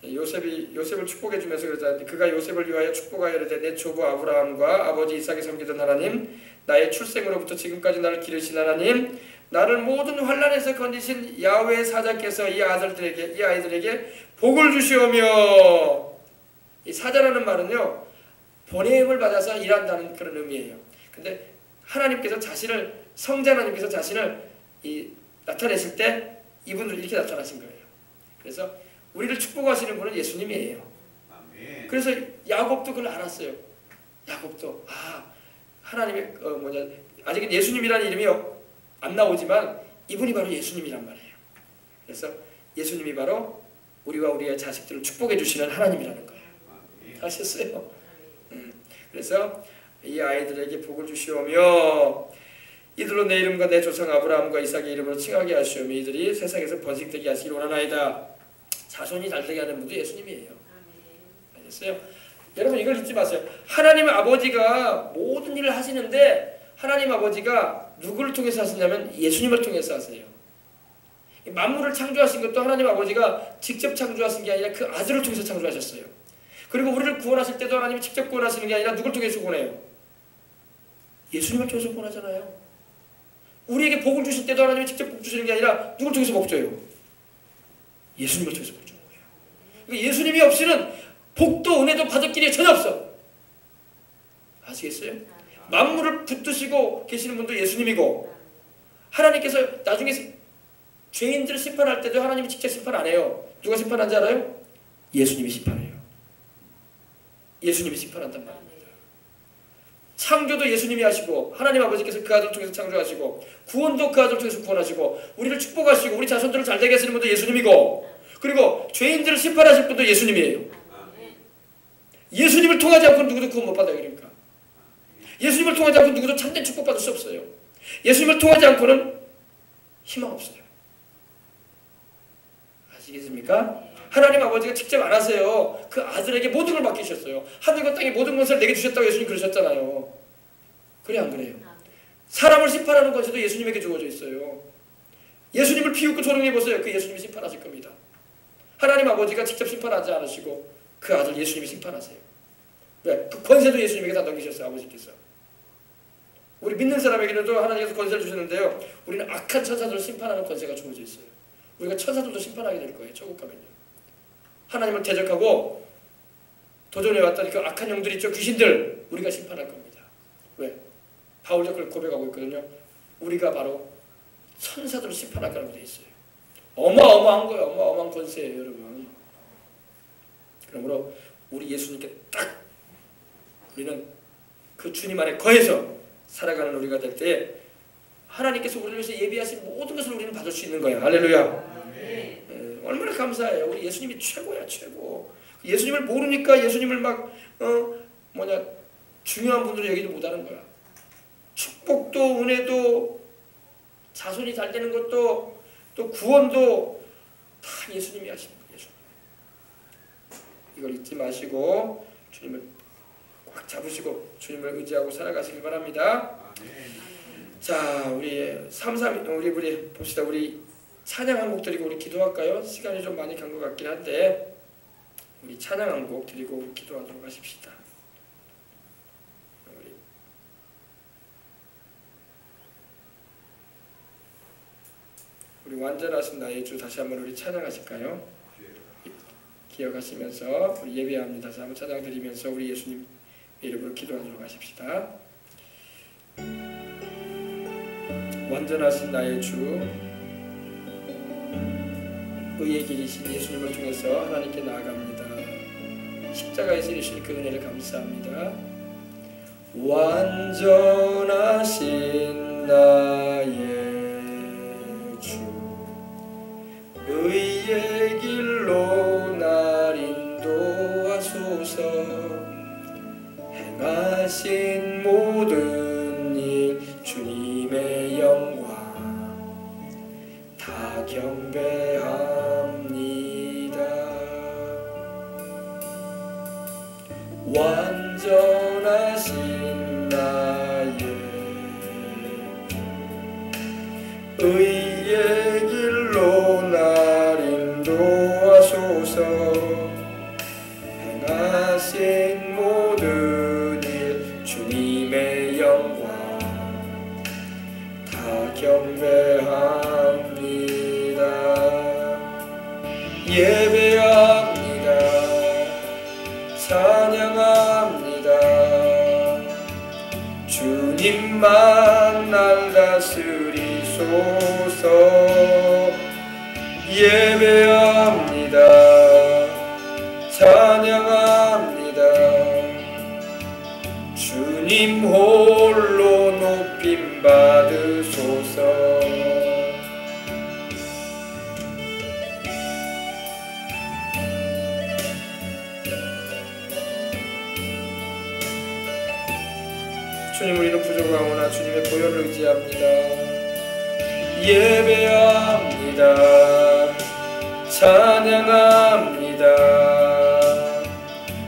Speaker 1: 요셉을 축복해 주면서 그러자 그가 요셉을 위하여 축복하여 이르되 내 조부 아브라함과 아버지 이삭이 섬기던 하나님, 나의 출생으로부터 지금까지 나를 기르신 하나님, 나를 모든 환난에서 건지신 야훼의 사자께서 이 아이들에게 복을 주시오며. 이 사자라는 말은요 보냄을 받아서 일한다는 그런 의미예요. 근데 하나님께서 성자 하나님께서 자신을 나타내실 때 이분들 이렇게 나타나신 거예요. 그래서 우리를 축복하시는 분은 예수님이에요. 그래서 야곱도 그걸 알았어요. 야곱도 하나님의 아직은 예수님이라는 이름이 안 나오지만 이분이 바로 예수님이란 말이에요. 그래서 예수님이 바로 우리와 우리의 자식들을 축복해 주시는 하나님이라는 거예요. 아셨어요? 그래서 이 아이들에게 복을 주시오며 이들로 내 이름과 내 조상 아브라함과 이삭의 이름으로 칭하게 하시오며 이들이 세상에서 번식되게 하시기를 원하나이다. 자손이 잘되게 하는 분도 예수님이에요. 아셨어요? 여러분 이걸 잊지 마세요. 하나님 아버지가 모든 일을 하시는데 하나님 아버지가 누구를 통해서 하시냐면 예수님을 통해서 하세요. 만물을 창조하신 것도 하나님 아버지가 직접 창조하신 게 아니라 그 아들을 통해서 창조하셨어요. 그리고 우리를 구원하실 때도 하나님이 직접 구원하시는 게 아니라 누굴 통해서 구원해요? 예수님을 통해서 구원하잖아요. 우리에게 복을 주실 때도 하나님이 직접 복 주시는 게 아니라 누굴 통해서 복 줘요? 예수님을 통해서 복 주는 거예요. 그러니까 예수님이 없이는 복도 은혜도 받을 길이 전혀 없어. 아시겠어요? 만물을 붙드시고 계시는 분도 예수님이고, 하나님께서 나중에 죄인들을 심판할 때도 하나님이 직접 심판 안 해요. 누가 심판하는지 알아요? 예수님이 심판해요. 예수님이 심판한단 말입니다. 창조도 예수님이 하시고 하나님 아버지께서 그 아들을 통해서 창조하시고 구원도 그 아들을 통해서 구원하시고 우리를 축복하시고 우리 자손들을 잘되게 하시는 분도 예수님이고, 그리고 죄인들을 심판하실 분도 예수님이에요. 예수님을 통하지 않고 누구도 구원 못 받아요. 그러니까 예수님을 통하지 않고 누구도 참된 축복받을 수 없어요. 예수님을 통하지 않고는 희망 없어요. 아시겠습니까? 하나님 아버지가 직접 안 하세요. 그 아들에게 모든 걸 맡기셨어요. 하늘과 땅의 모든 것을 내게 주셨다고 예수님 그러셨잖아요. 그래 안 그래요? 사람을 심판하는 권세도 예수님에게 주어져 있어요. 예수님을 비웃고 조롱해보세요. 그 예수님이 심판하실 겁니다. 하나님 아버지가 직접 심판하지 않으시고 그 아들 예수님이 심판하세요. 왜? 그 권세도 예수님에게 다 넘기셨어요. 아버지께서. 우리 믿는 사람에게도 하나님께서 권세를 주셨는데요. 우리는 악한 천사들을 심판하는 권세가 주어져 있어요. 우리가 천사들도 심판하게 될 거예요. 천국 가면요. 하나님을 대적하고 도전해왔던 그 악한 영들 있죠. 귀신들 우리가 심판할 겁니다. 왜? 바울이 그걸 고백하고 있거든요. 우리가 바로 천사들을 심판할 거라고 되어 있어요. 어마어마한 거예요. 어마어마한 권세예요, 여러분. 그러므로 우리 예수님께 딱 우리는 그 주님 안에 거해서 살아가는 우리가 될 때 하나님께서 우리를 위해서 예비하신 모든 것을 우리는 받을 수 있는 거예요. 할렐루야. 얼마나 감사해요. 우리 예수님이 최고야, 최고. 예수님을 모르니까 예수님을 막 중요한 분들을 여기지 못하는 거야. 축복도 은혜도 자손이 잘 되는 것도 또 구원도 다 예수님이 하시는 거예요. 예수님. 이걸 잊지 마시고 주님을 꽉 잡으시고 주님을 의지하고 살아가시길 바랍니다. 자, 우리 우리 봅시다. 우리 찬양 한 곡 드리고 우리 기도할까요? 시간이 좀 많이 간 것 같긴 한데 우리 찬양 한 곡 드리고 우리 기도하도록 하십시다. 우리 완전하신 나의 주 다시 한번 우리 찬양하실까요? 기억하시면서 우리 예배합니다. 다시 한번 찬양 드리면서 우리 예수님 이름으로 기도하도록 하십시다. 완전하신 나의 주 의의 길이신 예수님을 통해서 하나님께 나아갑니다. 십자가에서 이루신 그 은혜를 감사합니다. 완전하신 나의 주 의의 길로 날 인도하소서. 행하신 모든 일 주님의 영광 다 경배합니다. 완전하신 나의 의의 길로 날 인도하소서. 행하신 모든 일 주님의 영광 다 경배합니다. 예배합니다. 찬양합니다. 주님만 날 다스리소서. 예배합니다. 찬양합니다. 주님 홀로 높임 받으소서. 주님, 우리는 부족하오나 주님의 보혈을 의지합니다. 예배합니다. 찬양합니다.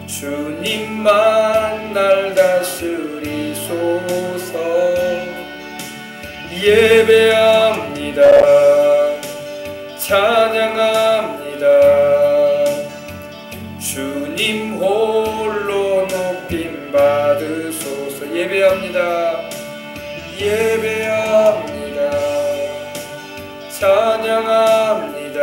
Speaker 1: 주님만 날 다스리소서. 예배합니다. 찬양합니다. 주님 홀로 높임 받으소서. 예배합니다. 예배합니다. 찬양합니다.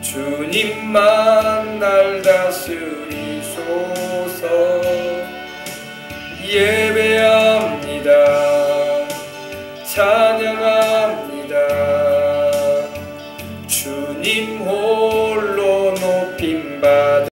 Speaker 1: 주님만 날 다스리소서.